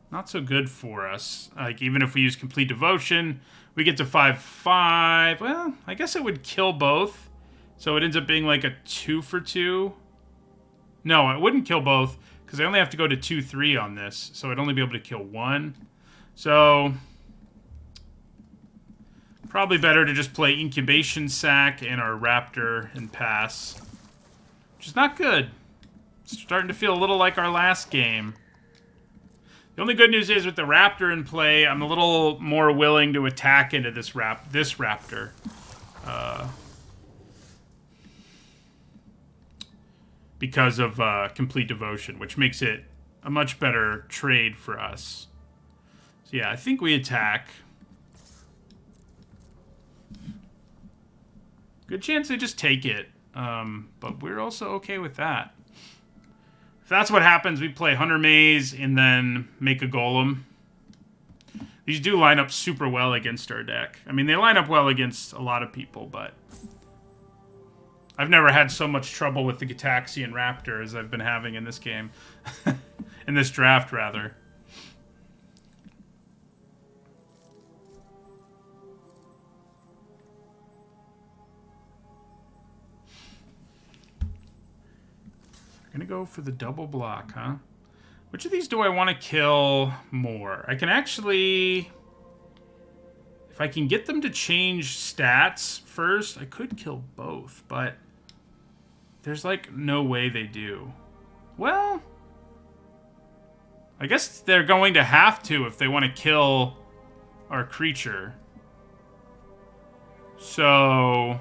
not so good for us. Like, even if we use Complete Devotion, we get to 5/5. Well, I guess it would kill both. So it ends up being like a 2-for-2. No, it wouldn't kill both, because I only have to go to 2/3 on this. So I'd only be able to kill one. So probably better to just play Incubation Sac and our Raptor and pass. which is not good. It's starting to feel a little like our last game. The only good news is with the Raptor in play, I'm a little more willing to attack into this Raptor. Because of Complete Devotion, which makes it a much better trade for us. So yeah, I think we attack. Good chance they just take it. But we're also okay with that. If that's what happens, we play Hunter Maze and then make a Golem. These do line up super well against our deck. I mean, they line up well against a lot of people, but I've never had so much trouble with the Gitaxian Raptor as I've been having in this game. In this draft, rather. Gonna go for the double block, huh? Which of these do I want to kill more? I can actually... If I can get them to change stats first, I could kill both, but there's like no way they do. Well, I guess they're going to have to if they want to kill our creature. So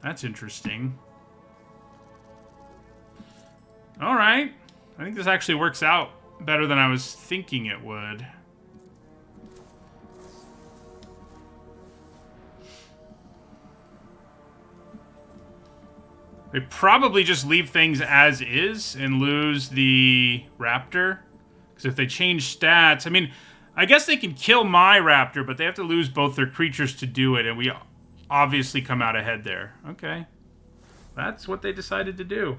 that's interesting. All right. I think this actually works out better than I was thinking it would. They probably just leave things as is and lose the Raptor. Because if they change stats... I mean, I guess they can kill my Raptor, but they have to lose both their creatures to do it, and we obviously come out ahead there. Okay. That's what they decided to do.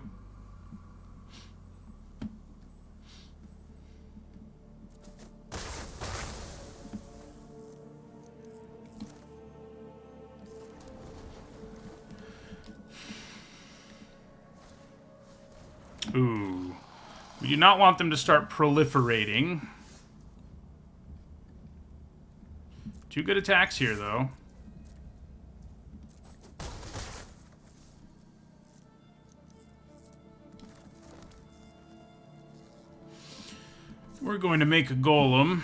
Ooh. We do not want them to start proliferating. Two good attacks here, though. We're going to make a Golem.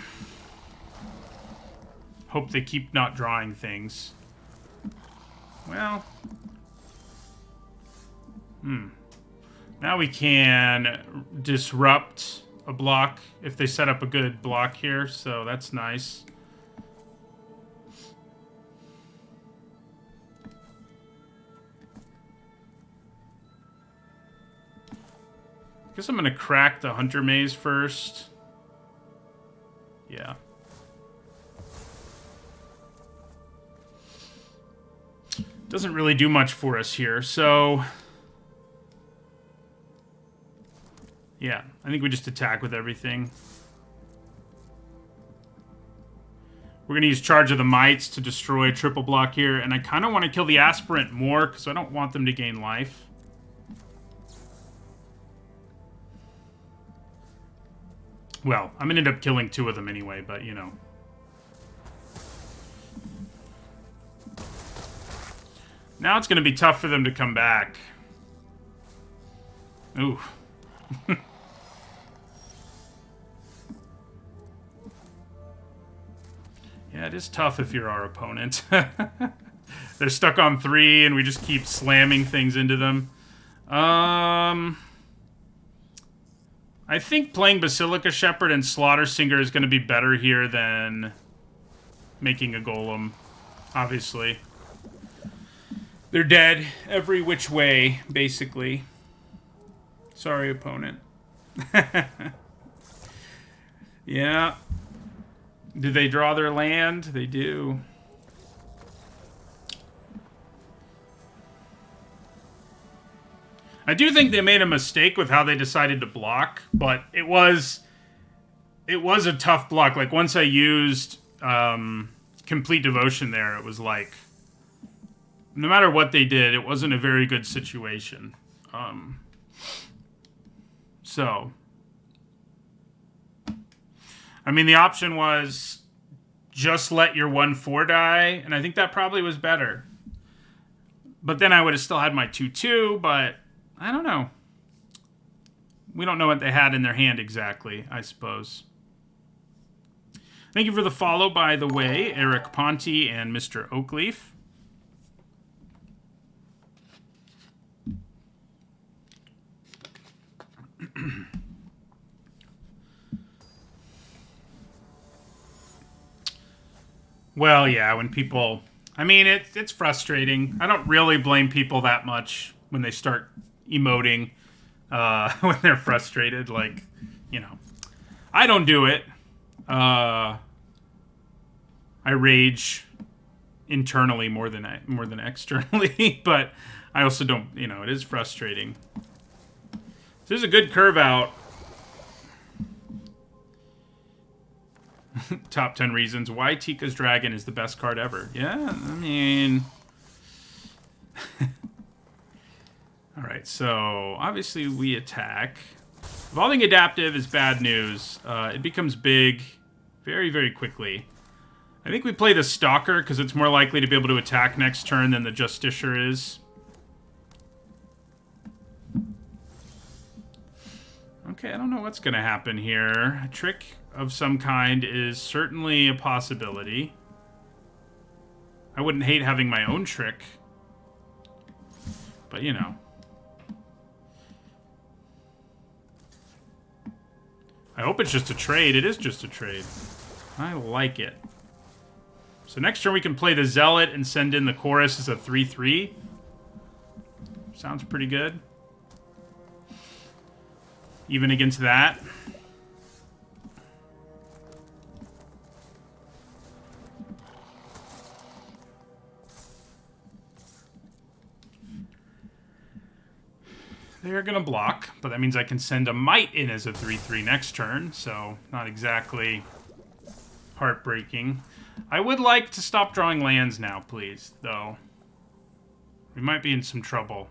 Hope they keep not drawing things. Well. Now we can disrupt a block if they set up a good block here, so that's nice. Guess I'm gonna crack the Hunter Maze first. Yeah. Doesn't really do much for us here, so... Yeah, I think we just attack with everything. We're going to use Charge of the Mites to destroy a triple block here, and I kind of want to kill the Aspirant more, because I don't want them to gain life. Well, I'm going to end up killing two of them anyway, but, you know. Now it's going to be tough for them to come back. Ooh. Yeah, it is tough if you're our opponent. They're stuck on 3, and we just keep slamming things into them. I think playing Basilica Shepherd and Slaughter Singer is going to be better here than making a Golem, obviously. They're dead every which way, basically. Sorry, opponent. Yeah. Do they draw their land? They do. I do think they made a mistake with how they decided to block, but it was a tough block. Like, once I used Complete Devotion there, it was like, no matter what they did, it wasn't a very good situation. So, I mean, the option was just let your 1/4 die, and I think that probably was better. But then I would have still had my 2/2, but I don't know. We don't know what they had in their hand exactly, I suppose. Thank you for the follow, by the way, Eric Ponte and Mr. Oakleaf. Well, yeah, when people... I mean, it's frustrating. I don't really blame people that much when they start emoting when they're frustrated. Like, you know, I don't do it. I rage internally more than externally, but I also don't, you know, it is frustrating. So there's a good curve out. Top 10 reasons why Tika's Dragon is the best card ever. Yeah, I mean... Alright, so obviously we attack. Evolving Adaptive is bad news. It becomes big very, very quickly. I think we play the Stalker because it's more likely to be able to attack next turn than the Justiciar is. Okay, I don't know what's going to happen here. A trick of some kind is certainly a possibility. I wouldn't hate having my own trick. But, you know. I hope it's just a trade. It is just a trade. I like it. So next turn we can play the Zealot and send in the Chorus as a 3/3. Sounds pretty good. Even against that. They're going to block, but that means I can send a Might in as a 3/3 next turn, so not exactly heartbreaking. I would like to stop drawing lands now, please, though. We might be in some trouble.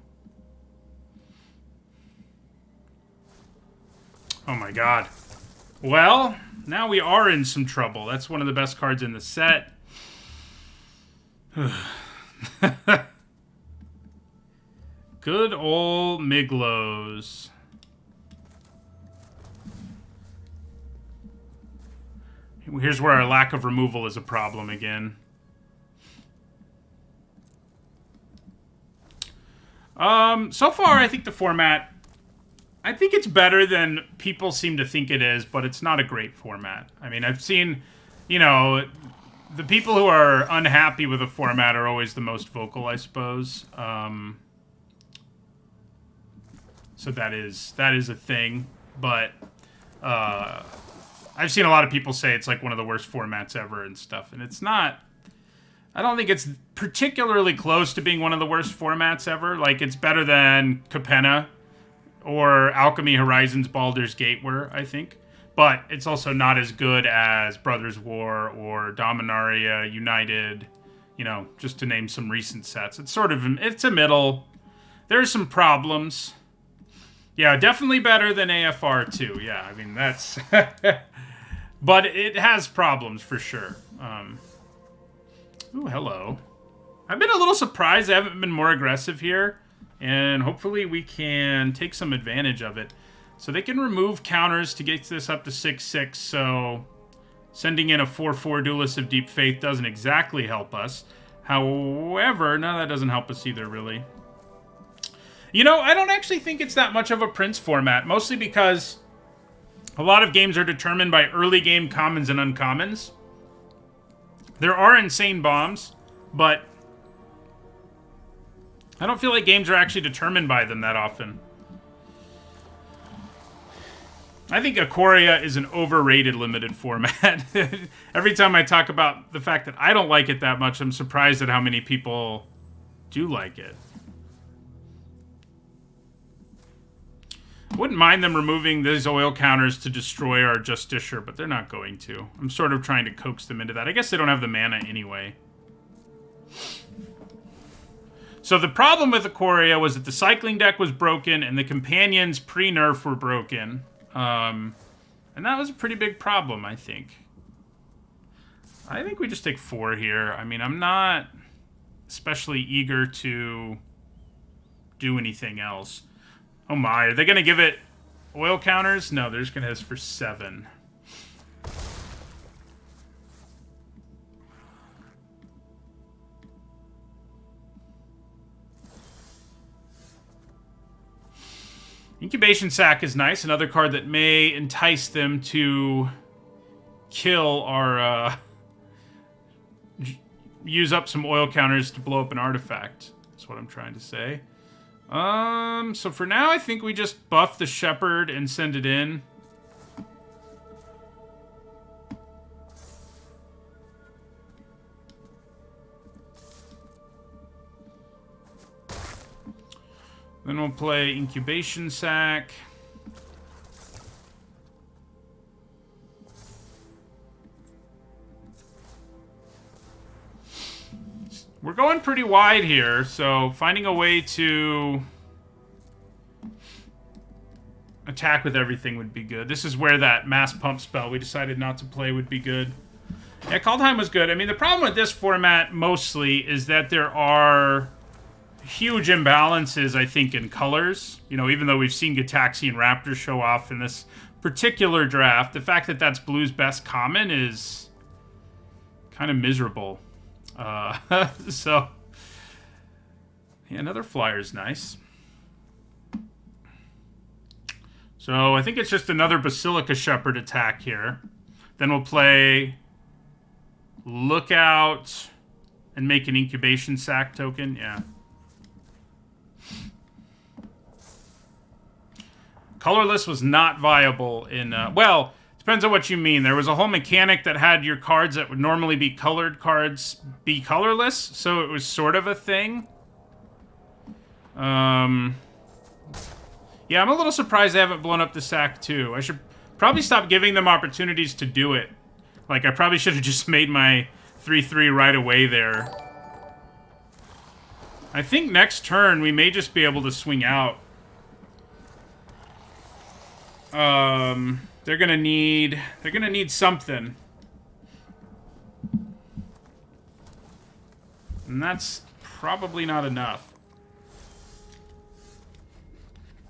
Oh my god. Well, now we are in some trouble. That's one of the best cards in the set. Good old Miglos. Here's where our lack of removal is a problem again. So far, I think the format... I think it's better than people seem to think it is, but it's not a great format. I mean, I've seen, you know, the people who are unhappy with the format are always the most vocal, I suppose. So that is a thing, but I've seen a lot of people say it's like one of the worst formats ever and stuff, and it's not. I don't think it's particularly close to being one of the worst formats ever. Like, it's better than Capenna or Alchemy Horizons Baldur's Gate were, I think. But it's also not as good as Brothers War or Dominaria United, you know, just to name some recent sets. It's sort of, it's a middle. There's some problems. Yeah, definitely better than AFR 2. Yeah, I mean, that's... but it has problems, for sure. Ooh, hello. I've been a little surprised I haven't been more aggressive here. And hopefully we can take some advantage of it. So they can remove counters to get this up to 6/6. So sending in a 4/4 Duelist of Deep Faith doesn't exactly help us. However, no, that doesn't help us either, really. You know, I don't actually think it's that much of a Prince format. Mostly because a lot of games are determined by early game commons and uncommons. There are insane bombs, but I don't feel like games are actually determined by them that often. I think Ikoria is an overrated limited format. Every time I talk about the fact that I don't like it that much, I'm surprised at how many people do like it. I wouldn't mind them removing these oil counters to destroy our Justiciar, but they're not going to. I'm sort of trying to coax them into that. I guess they don't have the mana anyway. So the problem with Ikoria was that the cycling deck was broken and the companions pre-nerf were broken. And that was a pretty big problem, I think. I think we just take 4 here. I mean, I'm not especially eager to do anything else. Oh my, are they going to give it oil counters? No, they're just going to hit us for 7. Incubation Sac is nice. Another card that may entice them to kill our... use up some oil counters to blow up an artifact. That's what I'm trying to say. So for now, I think we just buff the Shepherd and send it in. Then we'll play Incubation Sac. We're going pretty wide here, so finding a way to attack with everything would be good. This is where that mass pump spell we decided not to play would be good. Yeah, Kaldheim was good. I mean, the problem with this format mostly is that there are huge imbalances, I think, in colors. You know, even though we've seen Gitaxian Raptor show off in this particular draft, the fact that that's Blue's best common is kind of miserable. So, yeah, another flyer is nice. So, I think it's just another Basilica Shepherd attack here. Then we'll play Lookout and make an Incubation Sac token. Yeah. Colorless was not viable in, well, depends on what you mean. There was a whole mechanic that had your cards that would normally be colored cards be colorless, so it was sort of a thing. Yeah, I'm a little surprised they haven't blown up the sack too. I should probably stop giving them opportunities to do it. Like, I probably should have just made my 3/3 right away there. I think next turn we may just be able to swing out. They're gonna need something. And that's probably not enough.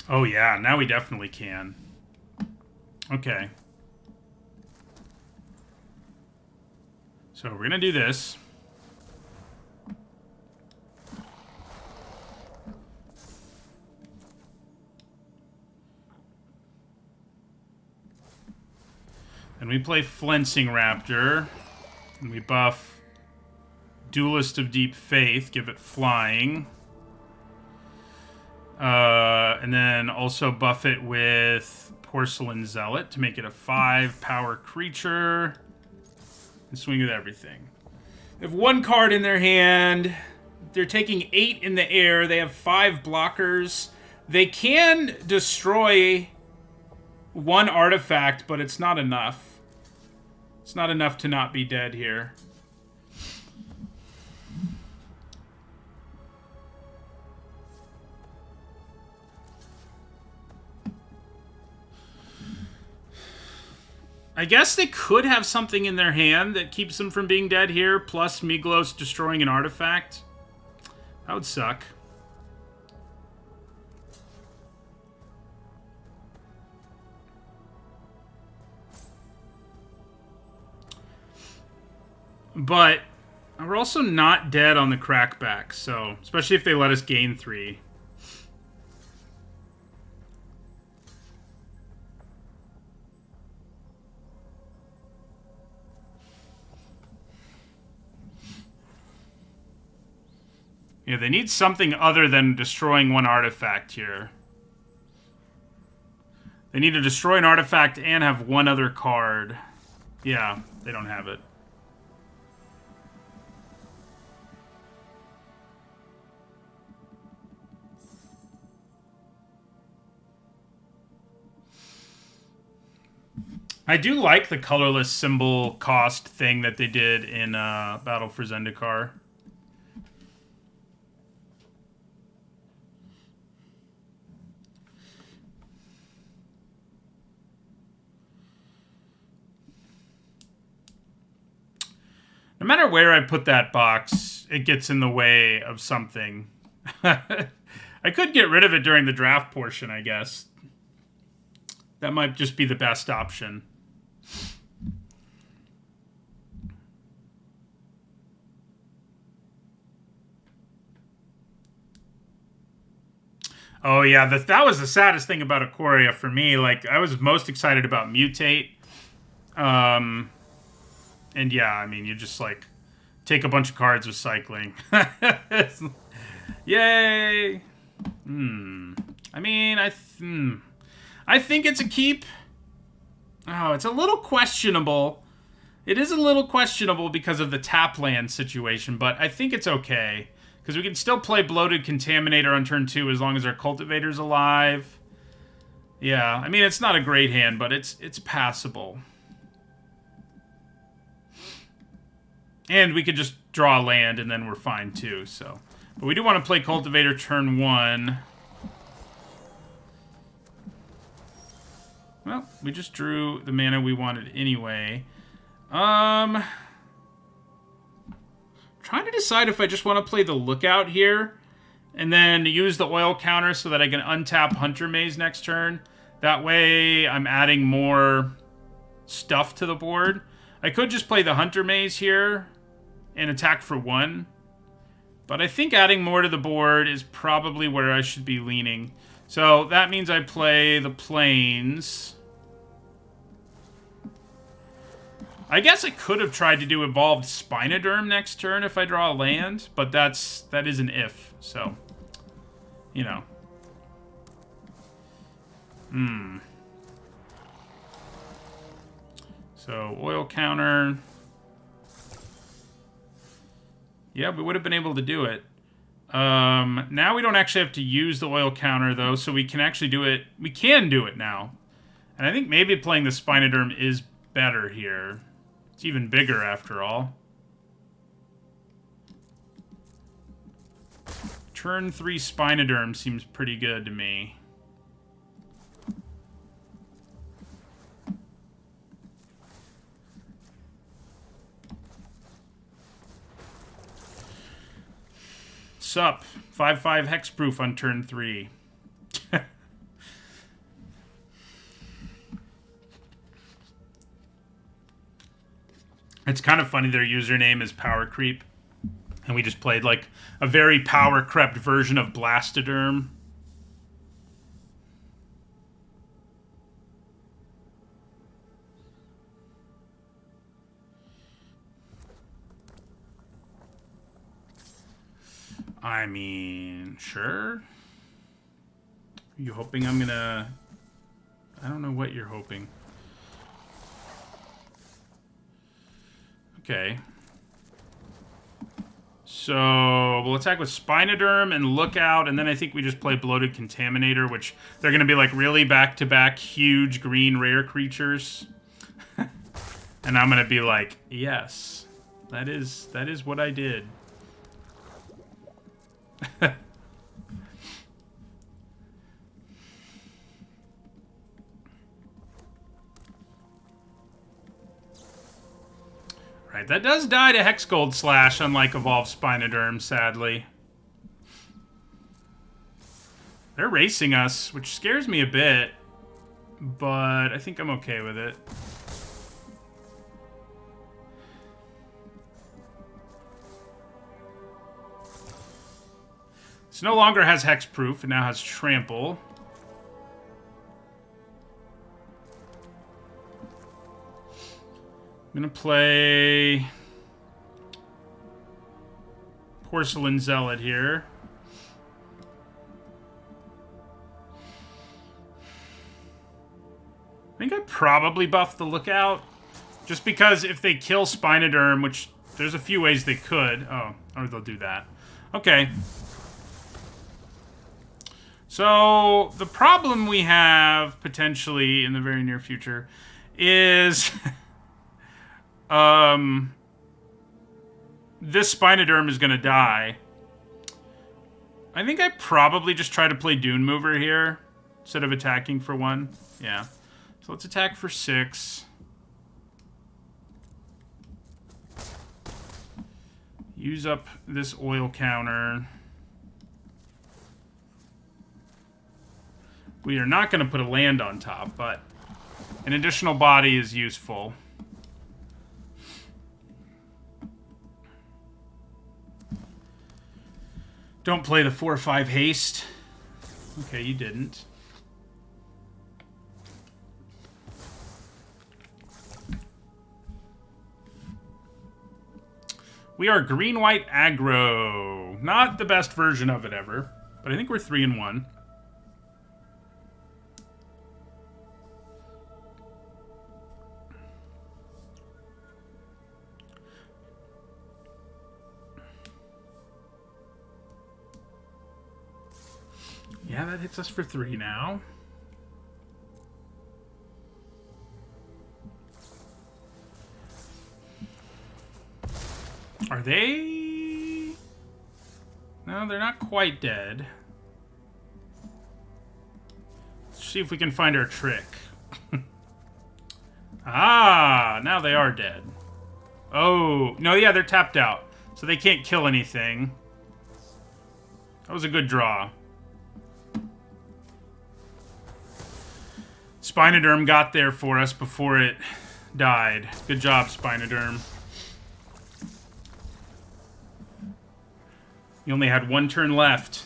Oh yeah, now we definitely can. Okay. So we're gonna do this. And we play Flensing Raptor. And we buff Duelist of Deep Faith, give it flying. And then also buff it with Porcelain Zealot to make it a 5-power creature. And swing with everything. They have 1 card in their hand. They're taking 8 in the air. They have 5 blockers. They can destroy 1 artifact, but it's not enough. It's not enough to not be dead here. I guess they could have something in their hand that keeps them from being dead here, plus Miglos destroying an artifact. That would suck. But we're also not dead on the crackback, so especially if they let us gain 3. Yeah, they need something other than destroying 1 artifact here. They need to destroy an artifact and have 1 other card. Yeah, they don't have it. I do like the colorless symbol cost thing that they did in Battle for Zendikar. No matter where I put that box, it gets in the way of something. I could get rid of it during the draft portion, I guess. That might just be the best option. Oh, yeah, that was the saddest thing about Ikoria for me. Like, I was most excited about Mutate. And yeah, I mean, you just, like, take a bunch of cards with cycling. Yay! I mean, I think it's a keep. Oh, it's a little questionable. It is a little questionable because of the tap land situation, but I think it's okay. Because we can still play Bloated Contaminator on turn 2 as long as our Cultivator's alive. Yeah, I mean, it's not a great hand, but it's passable. And we could just draw a land, and then we're fine, too, so. But we do want to play Cultivator turn 1. Well, we just drew the mana we wanted anyway. Trying to decide if I just want to play the Lookout here and then use the oil counter so that I can untap Hunter Maze next turn. That way I'm adding more stuff to the board. I could just play the Hunter Maze here and attack for 1. But I think adding more to the board is probably where I should be leaning. So that means I play the Plains. I guess I could have tried to do Evolved Spinoderm next turn if I draw a land, but that is an if, so, you know. So, oil counter. Yeah, we would have been able to do it. Now we don't actually have to use the oil counter, though, so we can actually do it. We can do it now. And I think maybe playing the Spinoderm is better here. It's even bigger, after all. Turn 3 Spinoderm seems pretty good to me. Sup? 5/5 hexproof on turn 3. It's kind of funny their username is Power Creep. And we just played like a very power crept version of Blastoderm. I mean, sure. Are you hoping I'm gonna... I don't know what you're hoping. Okay. So, we'll attack with Spinoderm and Lookout, and then I think we just play Bloated Contaminator, which they're going to be like really back-to-back huge green rare creatures. And I'm going to be like, yes, that is what I did. Right, that does die to Hexgold Slash, unlike Evolved Spinoderm, sadly. They're racing us, which scares me a bit, but I think I'm okay with it. This no longer has Hexproof, it now has Trample. I'm gonna play Porcelain Zealot here. I think I probably buff the Lookout. Just because if they kill Spinoderm, which there's a few ways they could. Oh, or they'll do that. Okay. So, the problem we have, potentially, in the very near future, is... this Spinoderm is gonna die. I think I probably just try to play Dune Mover here instead of attacking for 1. Yeah. So let's attack for 6. Use up this oil counter. We are not going to put a land on top, but an additional body is useful. Don't play the 4/5 haste. Okay, you didn't. We are green-white aggro. Not the best version of it ever, but I think we're 3-1. Yeah, that hits us for 3 now. Are they? No, they're not quite dead. Let's see if we can find our trick. Ah, now they are dead. Oh, no, yeah, they're tapped out. So they can't kill anything. That was a good draw. Spinoderm got there for us before it died. Good job, Spinoderm. You only had 1 turn left.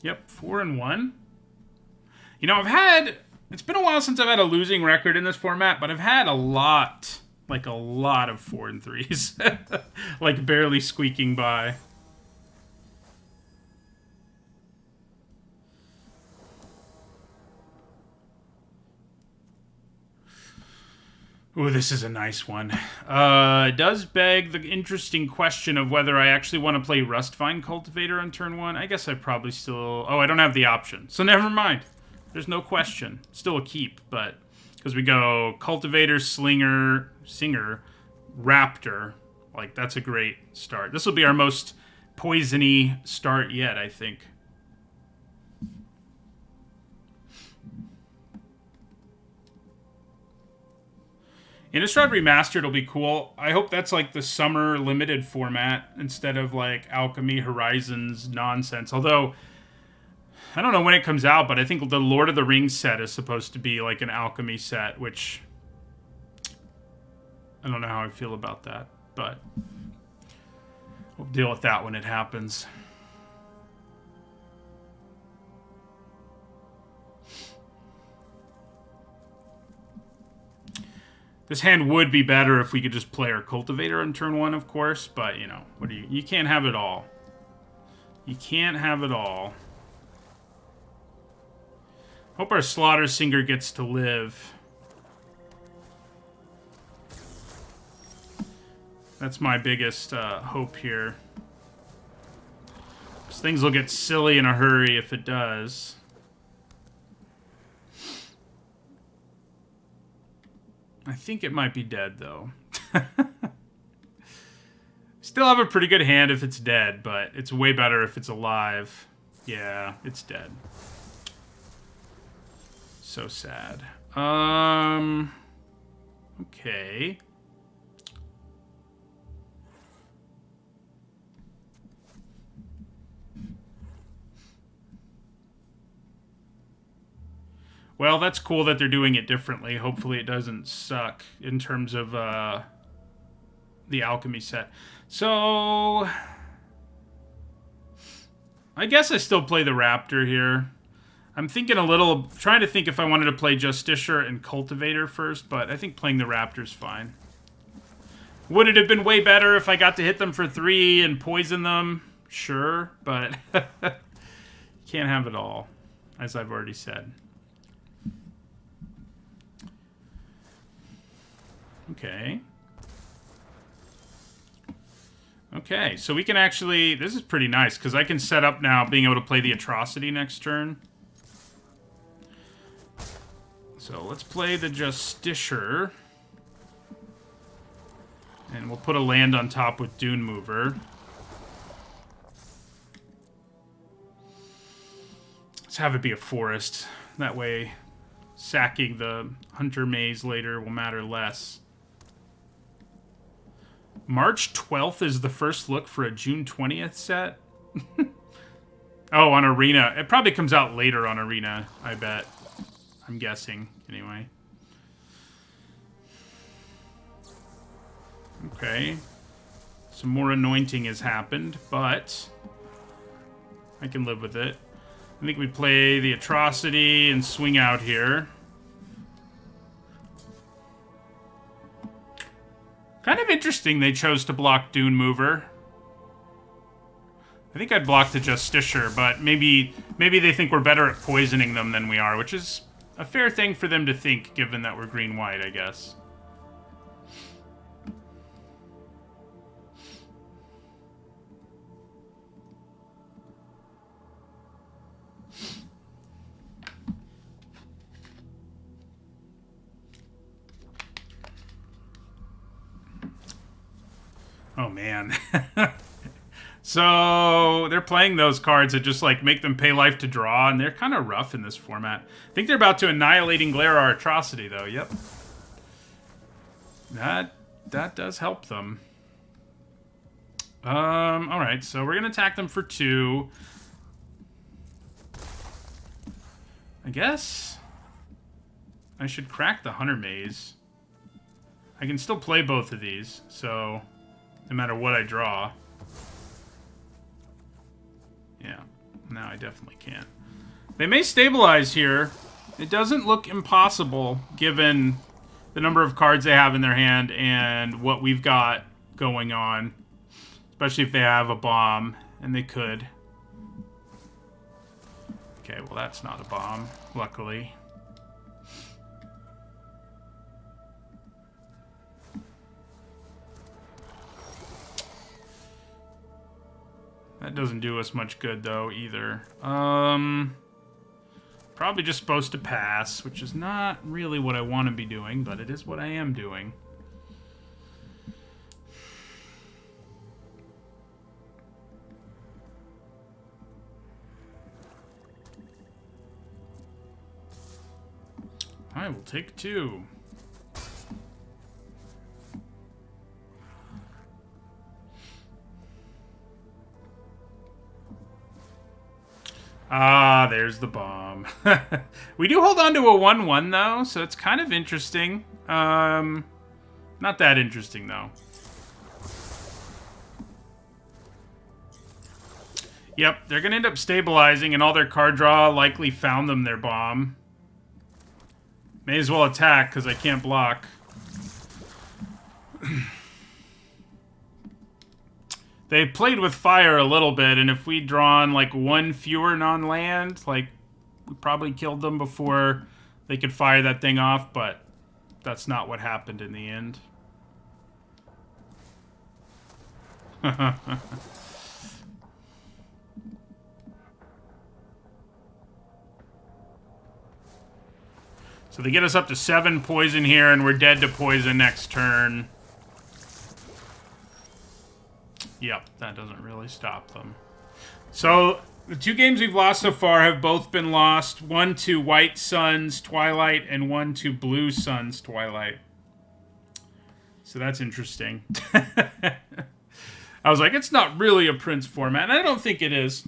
Yep, 4-1. You know, it's been a while since I've had a losing record in this format, but I've had a lot, like a lot of 4 and 3s. Like barely squeaking by. Ooh, this is a nice one. It does beg the interesting question of whether I actually want to play Rustvine Cultivator on turn 1. I guess I probably still... Oh, I don't have the option. So never mind. There's no question. Still a keep, but... Because we go Cultivator, Slinger, Singer, Raptor. Like, that's a great start. This will be our most poisony start yet, I think. Innistrad Remastered will be cool. I hope that's like the summer limited format instead of like Alchemy Horizons nonsense. Although, I don't know when it comes out, but I think the Lord of the Rings set is supposed to be like an Alchemy set, which I don't know how I feel about that, but we'll deal with that when it happens. This hand would be better if we could just play our Cultivator on turn 1, of course, but, you know, what do you can't have it all. You can't have it all. Hope our Slaughter Singer gets to live. That's my biggest hope here. Because things will get silly in a hurry if it does. I think it might be dead, though. Still have a pretty good hand if it's dead, but it's way better if it's alive. Yeah, it's dead. So sad. Okay. Well, that's cool that they're doing it differently. Hopefully it doesn't suck in terms of the alchemy set. So, I guess I still play the Raptor here. I'm thinking trying to think if I wanted to play Justiciar and Cultivator first, but I think playing the Raptor's fine. Would it have been way better if I got to hit them for 3 and poison them? Sure, but can't have it all, as I've already said. Okay. Okay, so we can actually... This is pretty nice, because I can set up now being able to play the Atrocity next turn. So let's play the Justiciar. And we'll put a land on top with Dune Mover. Let's have it be a forest. That way, sacking the Hunter Maze later will matter less. March 12th is the first look for a June 20th set. Oh, on Arena. It probably comes out later on Arena, I bet. I'm guessing, anyway. Okay. Some more anointing has happened, but I can live with it. I think we play the Atrocity and swing out here. Kind of interesting they chose to block Dune Mover. I think I'd block the Justiciar, but maybe they think we're better at poisoning them than we are, which is a fair thing for them to think, given that we're green-white, I guess. Oh, man. So, they're playing those cards that just, like, make them pay life to draw, and they're kind of rough in this format. I think they're about to Annihilating Glare our Atrocity, though. Yep. That does help them. Alright, so we're going to attack them for 2. I guess I should crack the Hunter Maze. I can still play both of these, so no matter what I draw. Yeah, now I definitely can't. They may stabilize here. It doesn't look impossible, given the number of cards they have in their hand and what we've got going on. Especially if they have a bomb, and they could. Okay, well that's not a bomb, luckily. That doesn't do us much good, though, either. Probably just supposed to pass, which is not really what I want to be doing, but it is what I am doing. I will take 2. Ah, there's the bomb. We do hold on to a 1-1, though, so it's kind of interesting. Not that interesting, though. Yep, they're going to end up stabilizing, and all their card draw likely found them their bomb. May as well attack, because I can't block. They played with fire a little bit, and if we'd drawn, like, 1 fewer non-land, like, we probably killed them before they could fire that thing off, but that's not what happened in the end. So they get us up to 7 poison here, and we're dead to poison next turn. Yep, that doesn't really stop them. So, the 2 games we've lost so far have both been lost. 1 to White Sun's Twilight, and 1 to Blue Sun's Twilight. So that's interesting. I was like, it's not really a Prince format, and I don't think it is.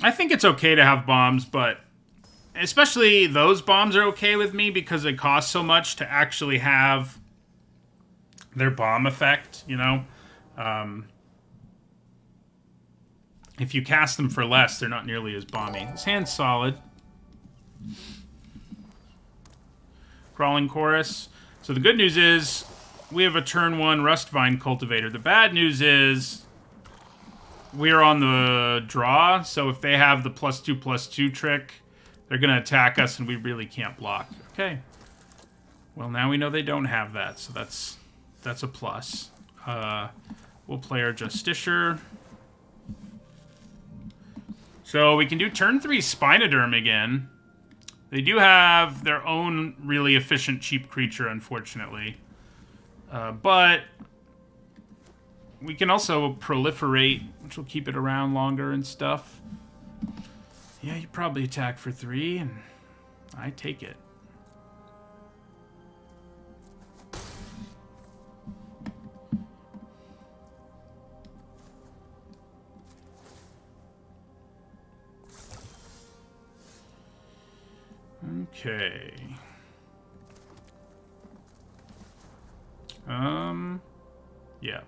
I think it's okay to have bombs, but especially those bombs are okay with me because they cost so much to actually have their bomb effect, you know? If you cast them for less, they're not nearly as bomby. This hand's solid. Crawling Chorus. So the good news is we have a turn 1 Rustvine Cultivator. The bad news is we're on the draw, so if they have the +2/+2 trick, they're going to attack us, and we really can't block. Okay. Well, now we know they don't have that, so that's a plus. We'll play our Justiciar. So we can do turn 3 Spinoderm again. They do have their own really efficient cheap creature, unfortunately. But we can also proliferate, which will keep it around longer and stuff. Yeah, you probably attack for 3, and I take it. Okay. Yeah.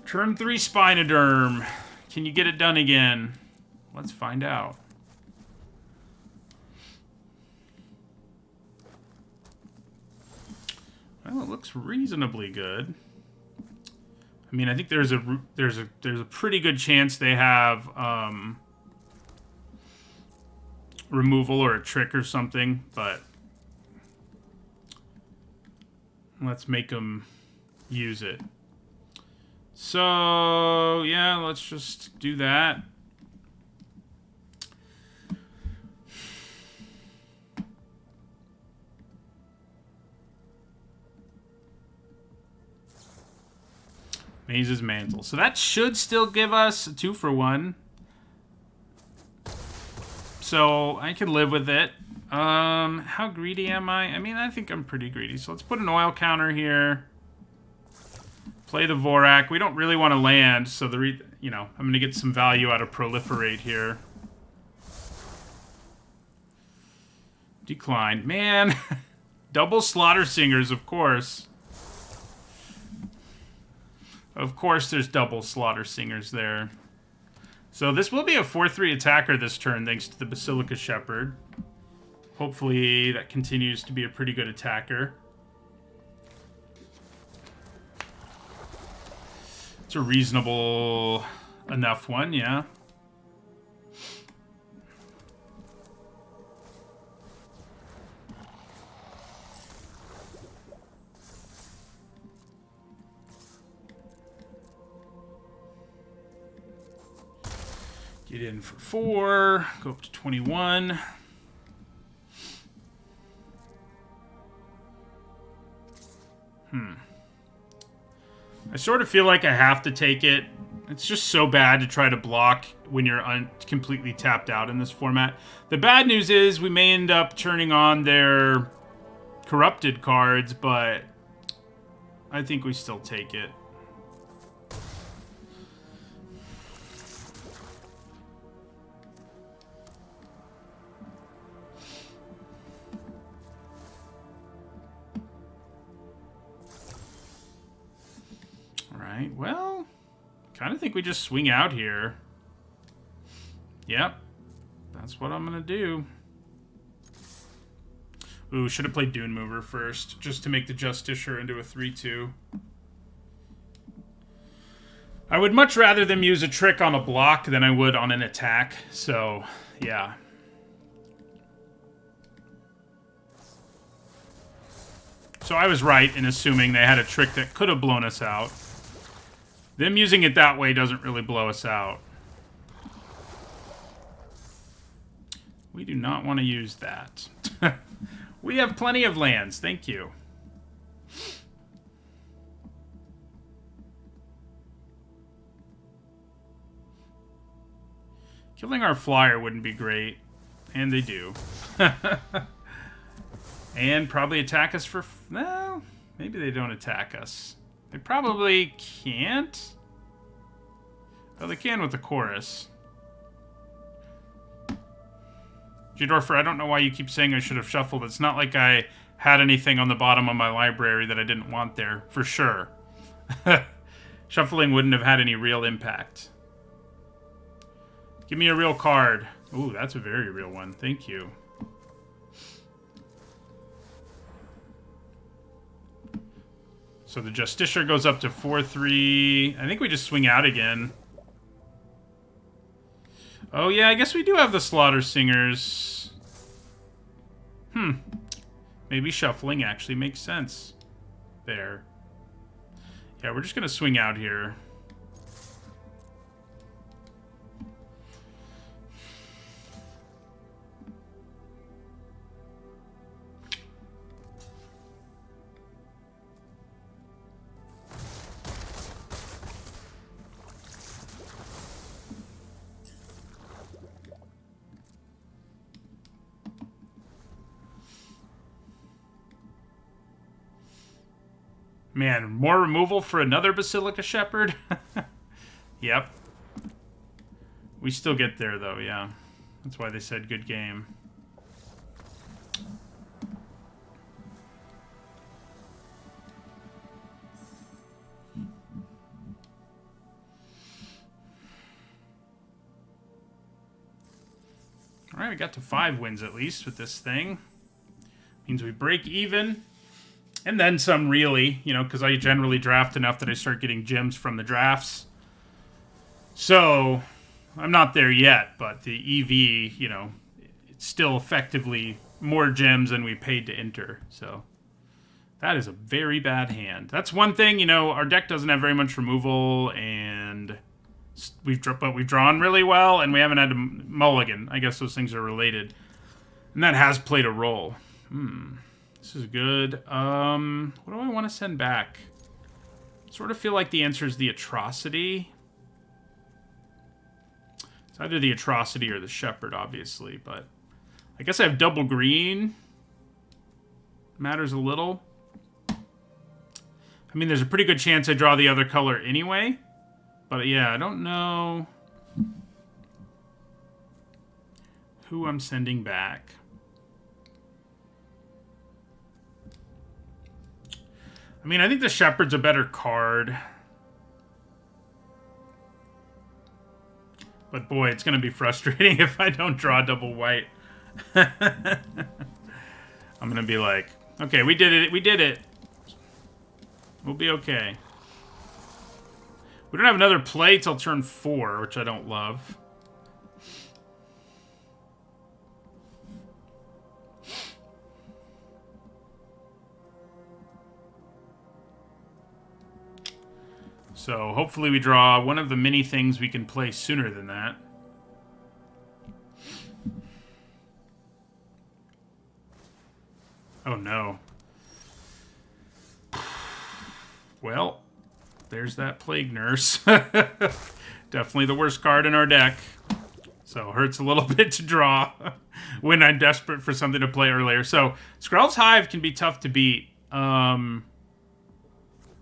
Turn 3 Spinoderm. Can you get it done again? Let's find out. Well, it looks reasonably good. I mean, I think there's a pretty good chance they have removal or a trick or something, but let's make them use it. So, yeah, let's just do that. Maze's Mantle. So that should still give us a 2-for-1. So I can live with it. How greedy am I? I mean, I think I'm pretty greedy. So let's put an oil counter here. Play the Vorak. We don't really want to land, so you know, I'm going to get some value out of Proliferate here. Decline. Man, double Slaughter Singers, of course. Of course there's double Slaughter Singers there. So this will be a 4-3 attacker this turn, thanks to the Basilica Shepherd. Hopefully that continues to be a pretty good attacker. It's a reasonable enough one, yeah. Get in for 4, go up to 21. I sort of feel like I have to take it. It's just so bad to try to block when you're completely tapped out in this format. The bad news is we may end up turning on their corrupted cards, but I think we still take it. Alright, well, kind of think we just swing out here. Yep, that's what I'm going to do. Ooh, should have played Dune Mover first, just to make the Justiciar into a 3-2. I would much rather them use a trick on a block than I would on an attack, so, yeah. So I was right in assuming they had a trick that could have blown us out. Them using it that way doesn't really blow us out. We do not want to use that. We have plenty of lands. Thank you. Killing our flyer wouldn't be great. And they do. And probably attack us for... No, maybe they don't attack us. They probably can't. Oh, they can with the chorus. G-Dorfer, I don't know why you keep saying I should have shuffled. It's not like I had anything on the bottom of my library that I didn't want there, for sure. Shuffling wouldn't have had any real impact. Give me a real card. Ooh, that's a very real one. Thank you. So the Justiciar goes up to 4-3. I think we just swing out again. Oh, yeah, I guess we do have the Slaughter Singers. Maybe shuffling actually makes sense. There. Yeah, we're just going to swing out here. Man, more removal for another Basilica Shepherd? Yep. We still get there, though, yeah. That's why they said good game. Alright, we got to 5 wins at least with this thing. Means we break even. And then some, really, you know, because I generally draft enough that I start getting gems from the drafts. So, I'm not there yet, but the EV, you know, it's still effectively more gems than we paid to enter. So, that is a very bad hand. That's one thing, you know, our deck doesn't have very much removal, and we've drawn really well, and we haven't had to mulligan. I guess those things are related. And that has played a role. This is good. What do I want to send back? Sort of feel like the answer is the Atrocity. It's either the Atrocity or the Shepherd, obviously, but I guess I have double green. Matters a little. I mean, there's a pretty good chance I draw the other color anyway, but yeah, I don't know who I'm sending back. I mean, I think the Shepherd's a better card. But boy, it's going to be frustrating if I don't draw double white. I'm going to be like, okay, we did it. We did it. We'll be okay. We don't have another play till turn 4, which I don't love. So hopefully we draw one of the many things we can play sooner than that. Oh no. Well, there's that Plague Nurse. Definitely the worst card in our deck. So hurts a little bit to draw when I'm desperate for something to play earlier. So Skrell's Hive can be tough to beat.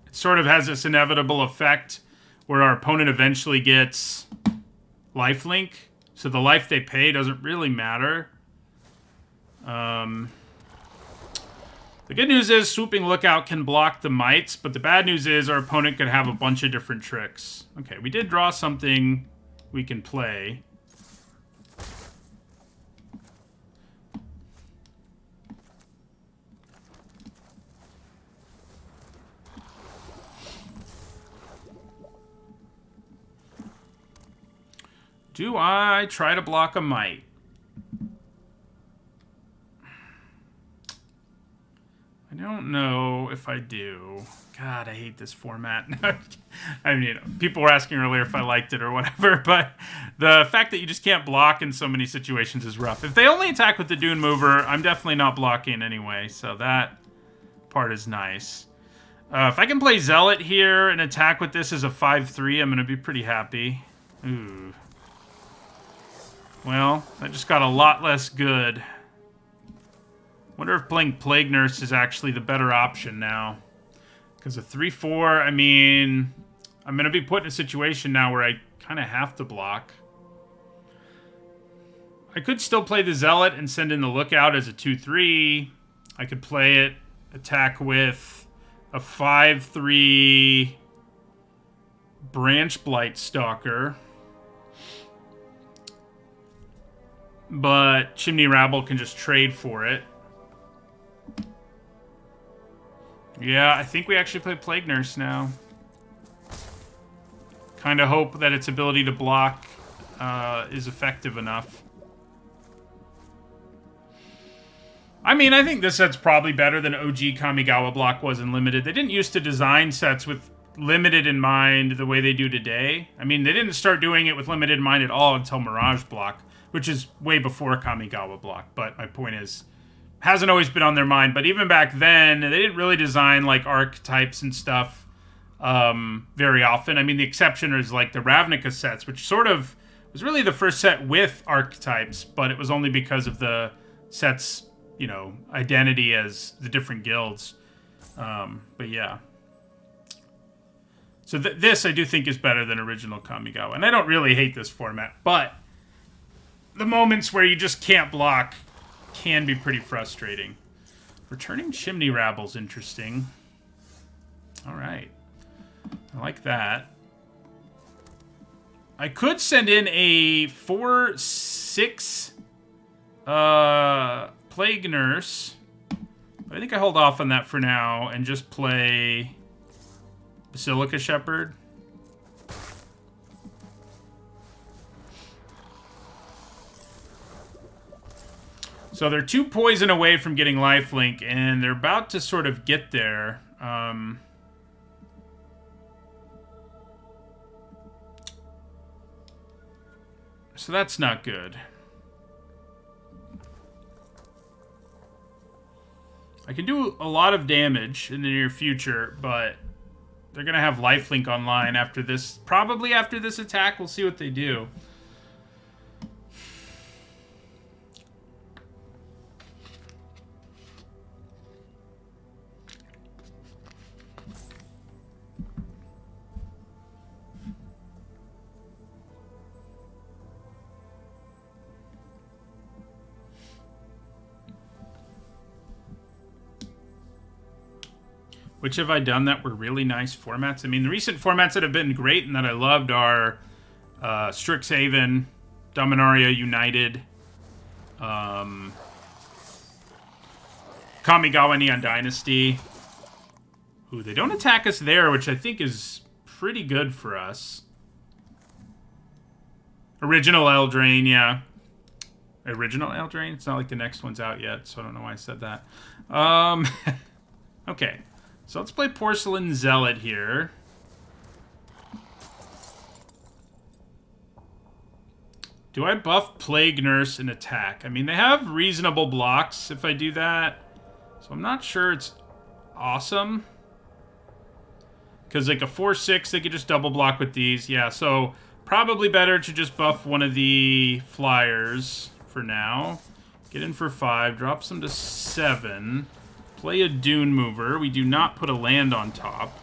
It sort of has this inevitable effect where our opponent eventually gets lifelink. So the life they pay doesn't really matter. The good news is Swooping Lookout can block the mites, but the bad news is our opponent could have a bunch of different tricks. Okay, we did draw something we can play. Do I try to block a mite? I don't know if I do. God, I hate this format. I mean, people were asking earlier if I liked it or whatever, but the fact that you just can't block in so many situations is rough. If they only attack with the Dune Mover, I'm definitely not blocking anyway, so that part is nice. If I can play Zealot here and attack with this as a 5/3, I'm going to be pretty happy. Ooh. Well, that just got a lot less good. Wonder if playing Plague Nurse is actually the better option now. Because a 3/4, I mean, I'm going to be put in a situation now where I kind of have to block. I could still play the Zealot and send in the Lookout as a 2/3. I could play it, attack with a 5/3 Branch Blight Stalker. But Chimney Rabble can just trade for it. Yeah, I think we actually play Plague Nurse now. Kind of hope that its ability to block is effective enough. I mean, I think this set's probably better than OG Kamigawa block was in Limited. They didn't used to design sets with Limited in mind the way they do today. I mean, they didn't start doing it with Limited in mind at all until Mirage block, which is way before Kamigawa block. But my point is, hasn't always been on their mind. But even back then, they didn't really design like archetypes and stuff very often. I mean, the exception is like the Ravnica sets, which sort of was really the first set with archetypes, but it was only because of the set's, you know, identity as the different guilds. But yeah. So this I do think is better than original Kamigawa. And I don't really hate this format, but the moments where you just can't block can be pretty frustrating. Returning Chimney Rabble's interesting. All right. I like that. I could send in a 4/6 Plague Nurse. But I think I hold off on that for now and just play Basilica Shepherd. So they're 2 poison away from getting lifelink, and they're about to sort of get there. So that's not good. I can do a lot of damage in the near future, but they're going to have lifelink online after this. Probably after this attack, we'll see what they do. Which have I done that were really nice formats? I mean, the recent formats that have been great and that I loved are Strixhaven, Dominaria United, Kamigawa Neon Dynasty. Ooh, they don't attack us there, which I think is pretty good for us. Original Eldraine, yeah. Original Eldraine? It's not like the next one's out yet, so I don't know why I said that. Okay. So let's play Porcelain Zealot here. Do I buff Plague Nurse and attack? I mean, they have reasonable blocks if I do that. So I'm not sure it's awesome. Because like a 4/6, they could just double block with these. Yeah, so probably better to just buff one of the flyers for now. Get in for 5, drops them to 7. Play a Dune Mover. We do not put a land on top.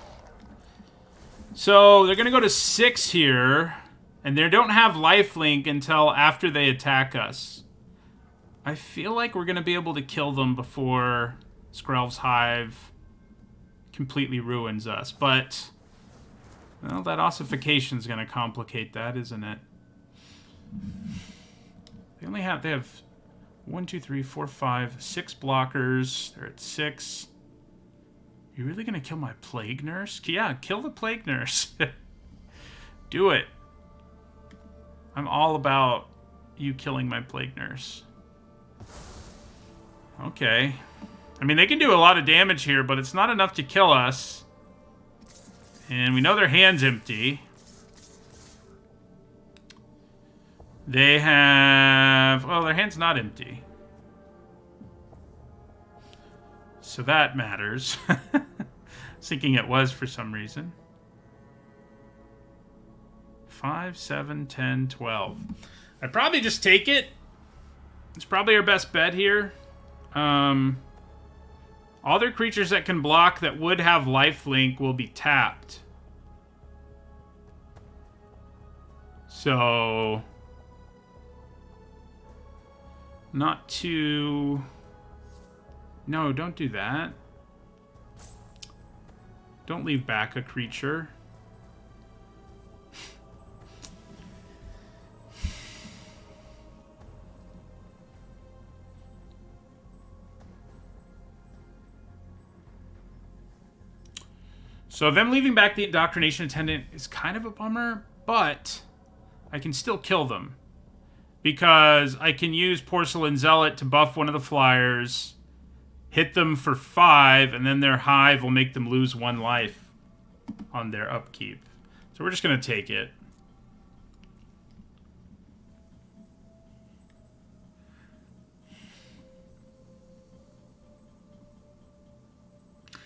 So they're going to go to 6 here. And they don't have lifelink until after they attack us. I feel like we're going to be able to kill them before Skrelv's Hive completely ruins us. But, well, that ossification is going to complicate that, isn't it? They have 1, 2, 3, 4, 5, 6 blockers. They're at 6. You really gonna kill my Plague Nurse? Yeah, kill the Plague Nurse. Do it. I'm all about you killing my Plague Nurse. Okay. I mean, they can do a lot of damage here, but it's not enough to kill us. And we know their hand's empty. They have... Well, their hand's not empty. So that matters. I was thinking it was for some reason. 5, 7, 10, 12. I'd probably just take it. It's probably our best bet here. All their creatures that can block that would have lifelink will be tapped. So... Not too... No, don't do that. Don't leave back a creature. So them leaving back the Indoctrination Attendant is kind of a bummer, but I can still kill them. Because I can use Porcelain Zealot to buff one of the flyers, hit them for 5, and then their Hive will make them lose 1 life on their upkeep. So we're just going to take it.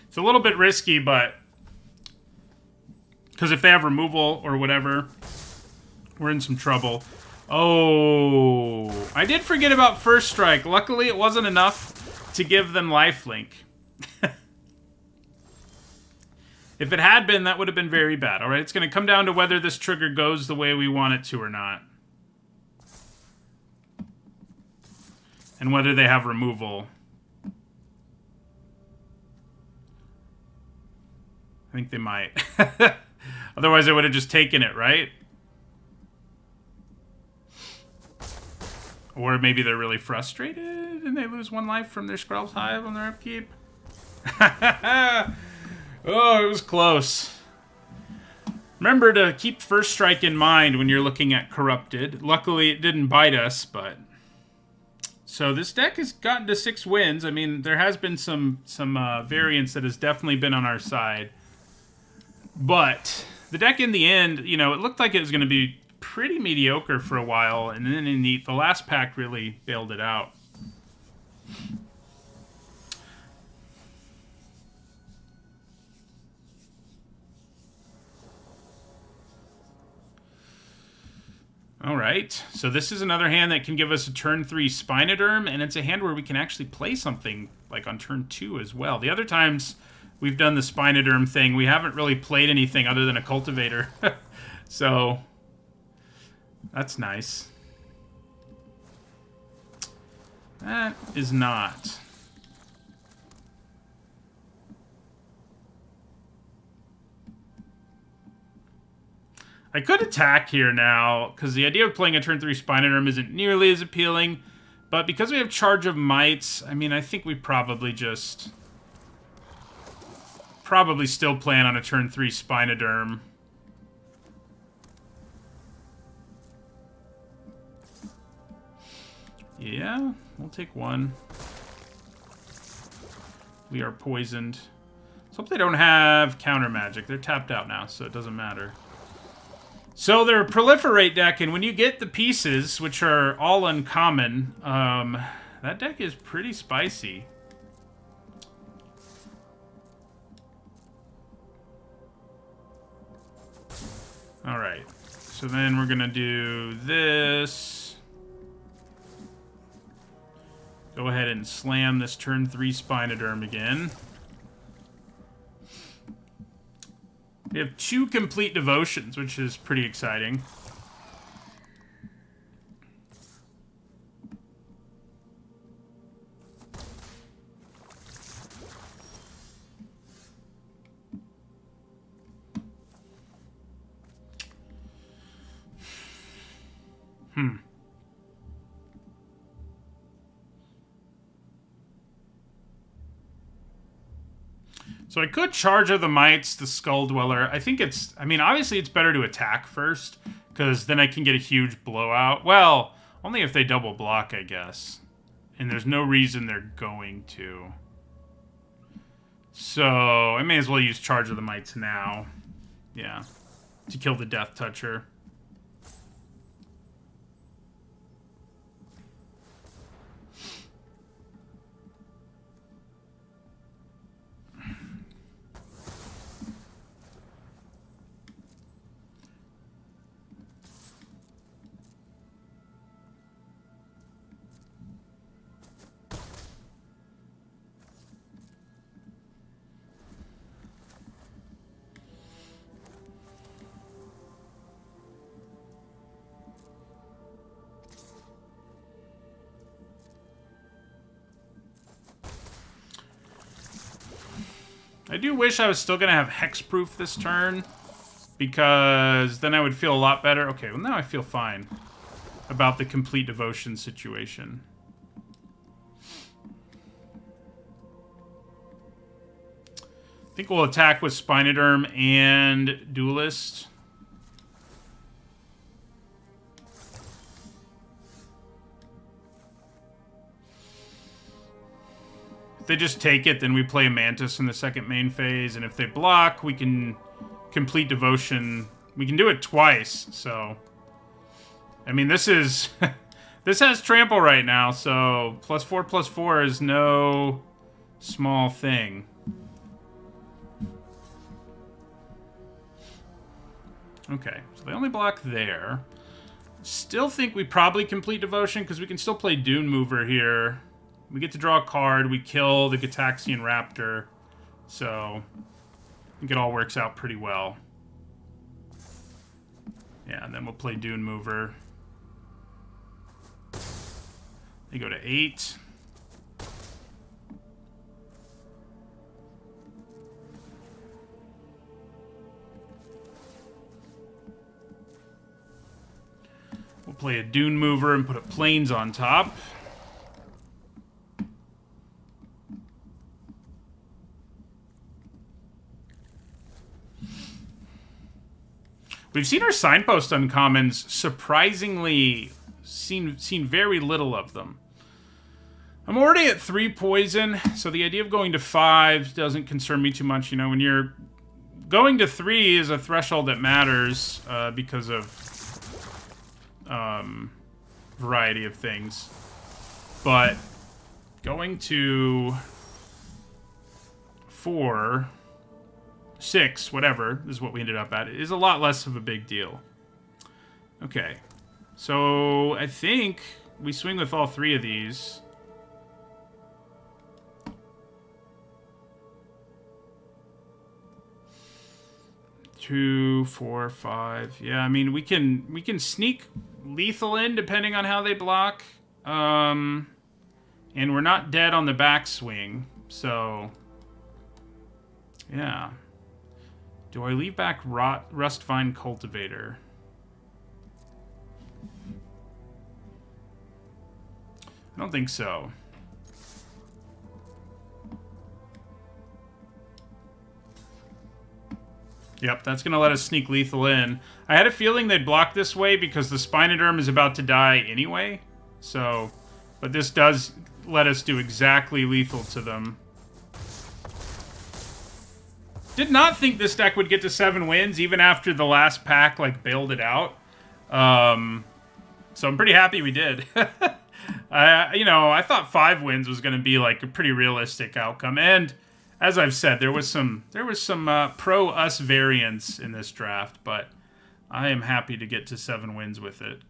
It's a little bit risky, but... Because if they have removal or whatever, we're in some trouble. Oh, I did forget about First Strike. Luckily, it wasn't enough to give them lifelink. If it had been, that would have been very bad. All right, it's going to come down to whether this trigger goes the way we want it to or not. And whether they have removal. I think they might. Otherwise, I would have just taken it, right? Or maybe they're really frustrated and they lose 1 life from their Skrell's Hive on their upkeep. Oh, it was close. Remember to keep first strike in mind when you're looking at Corrupted. Luckily, it didn't bite us, but... So this deck has gotten to 6 wins. I mean, there has been some variance that has definitely been on our side. But the deck in the end, you know, it looked like it was going to be pretty mediocre for a while. And then in the last pack really bailed it out. All right, so this is another hand that can give us a turn 3 Spinoderm, and it's a hand where we can actually play something like on turn 2 as well. The other times we've done the Spinoderm thing, we haven't really played anything other than a Cultivator. So, that's nice. That is not. I could attack here now, because the idea of playing a turn 3 Spinoderm isn't nearly as appealing. But because we have Charge of Mites, I mean, I think we probably still plan on a turn 3 Spinoderm. Yeah, we'll take 1. We are poisoned. Let's hope they don't have counter magic. They're tapped out now, so it doesn't matter. So they're a proliferate deck, and when you get the pieces, which are all uncommon, that deck is pretty spicy. Alright, so then we're gonna do this. Go ahead and slam this turn 3 Spinoderm again. We have 2 complete devotions, which is pretty exciting. So I could Charge of the Mites, the Skull Dweller. I think it's... I mean, obviously it's better to attack first, because then I can get a huge blowout. Well, only if they double block, I guess. And there's no reason they're going to. So, I may as well use Charge of the Mites now. Yeah. To kill the Death Toucher. I do wish I was still going to have Hexproof this turn, because then I would feel a lot better. Okay, well now I feel fine about the complete devotion situation. I think we'll attack with Spinoderm and Duelist. If they just take it, then we play a Mantis in the second main phase, and if they block, we can complete devotion. We can do it twice, so... I mean, this is... this has trample right now, so +4/+4 is no small thing. Okay, so they only block there. Still think we probably complete devotion, because we can still play Dune Mover here. We get to draw a card, we kill the Gitaxian Raptor, so think it all works out pretty well. Yeah, and then we'll play Dune Mover. They go to 8. We'll play a Dune Mover and put a Plains on top. We've seen our Signpost uncommons surprisingly seen very little of them. I'm already at 3 poison, so the idea of going to 5 doesn't concern me too much. You know, when you're going to 3 is a threshold that matters because of variety of things. But going to 4, 6, whatever, is what we ended up at, is a lot less of a big deal. Okay. So I think we swing with all 3 of these. Two, 4, 5. Yeah, I mean we can sneak lethal in depending on how they block. And we're not dead on the backswing, so yeah. Do I leave back Rustvine Cultivator? I don't think so. Yep, that's going to let us sneak lethal in. I had a feeling they'd block this way because the Spinoderm is about to die anyway. So, but this does let us do exactly lethal to them. Did not think this deck would get to 7 wins, even after the last pack, like, bailed it out. So I'm pretty happy we did. You know, I thought 5 wins was going to be, like, a pretty realistic outcome. And, as I've said, there was some pro-us variance in this draft, but I am happy to get to 7 wins with it.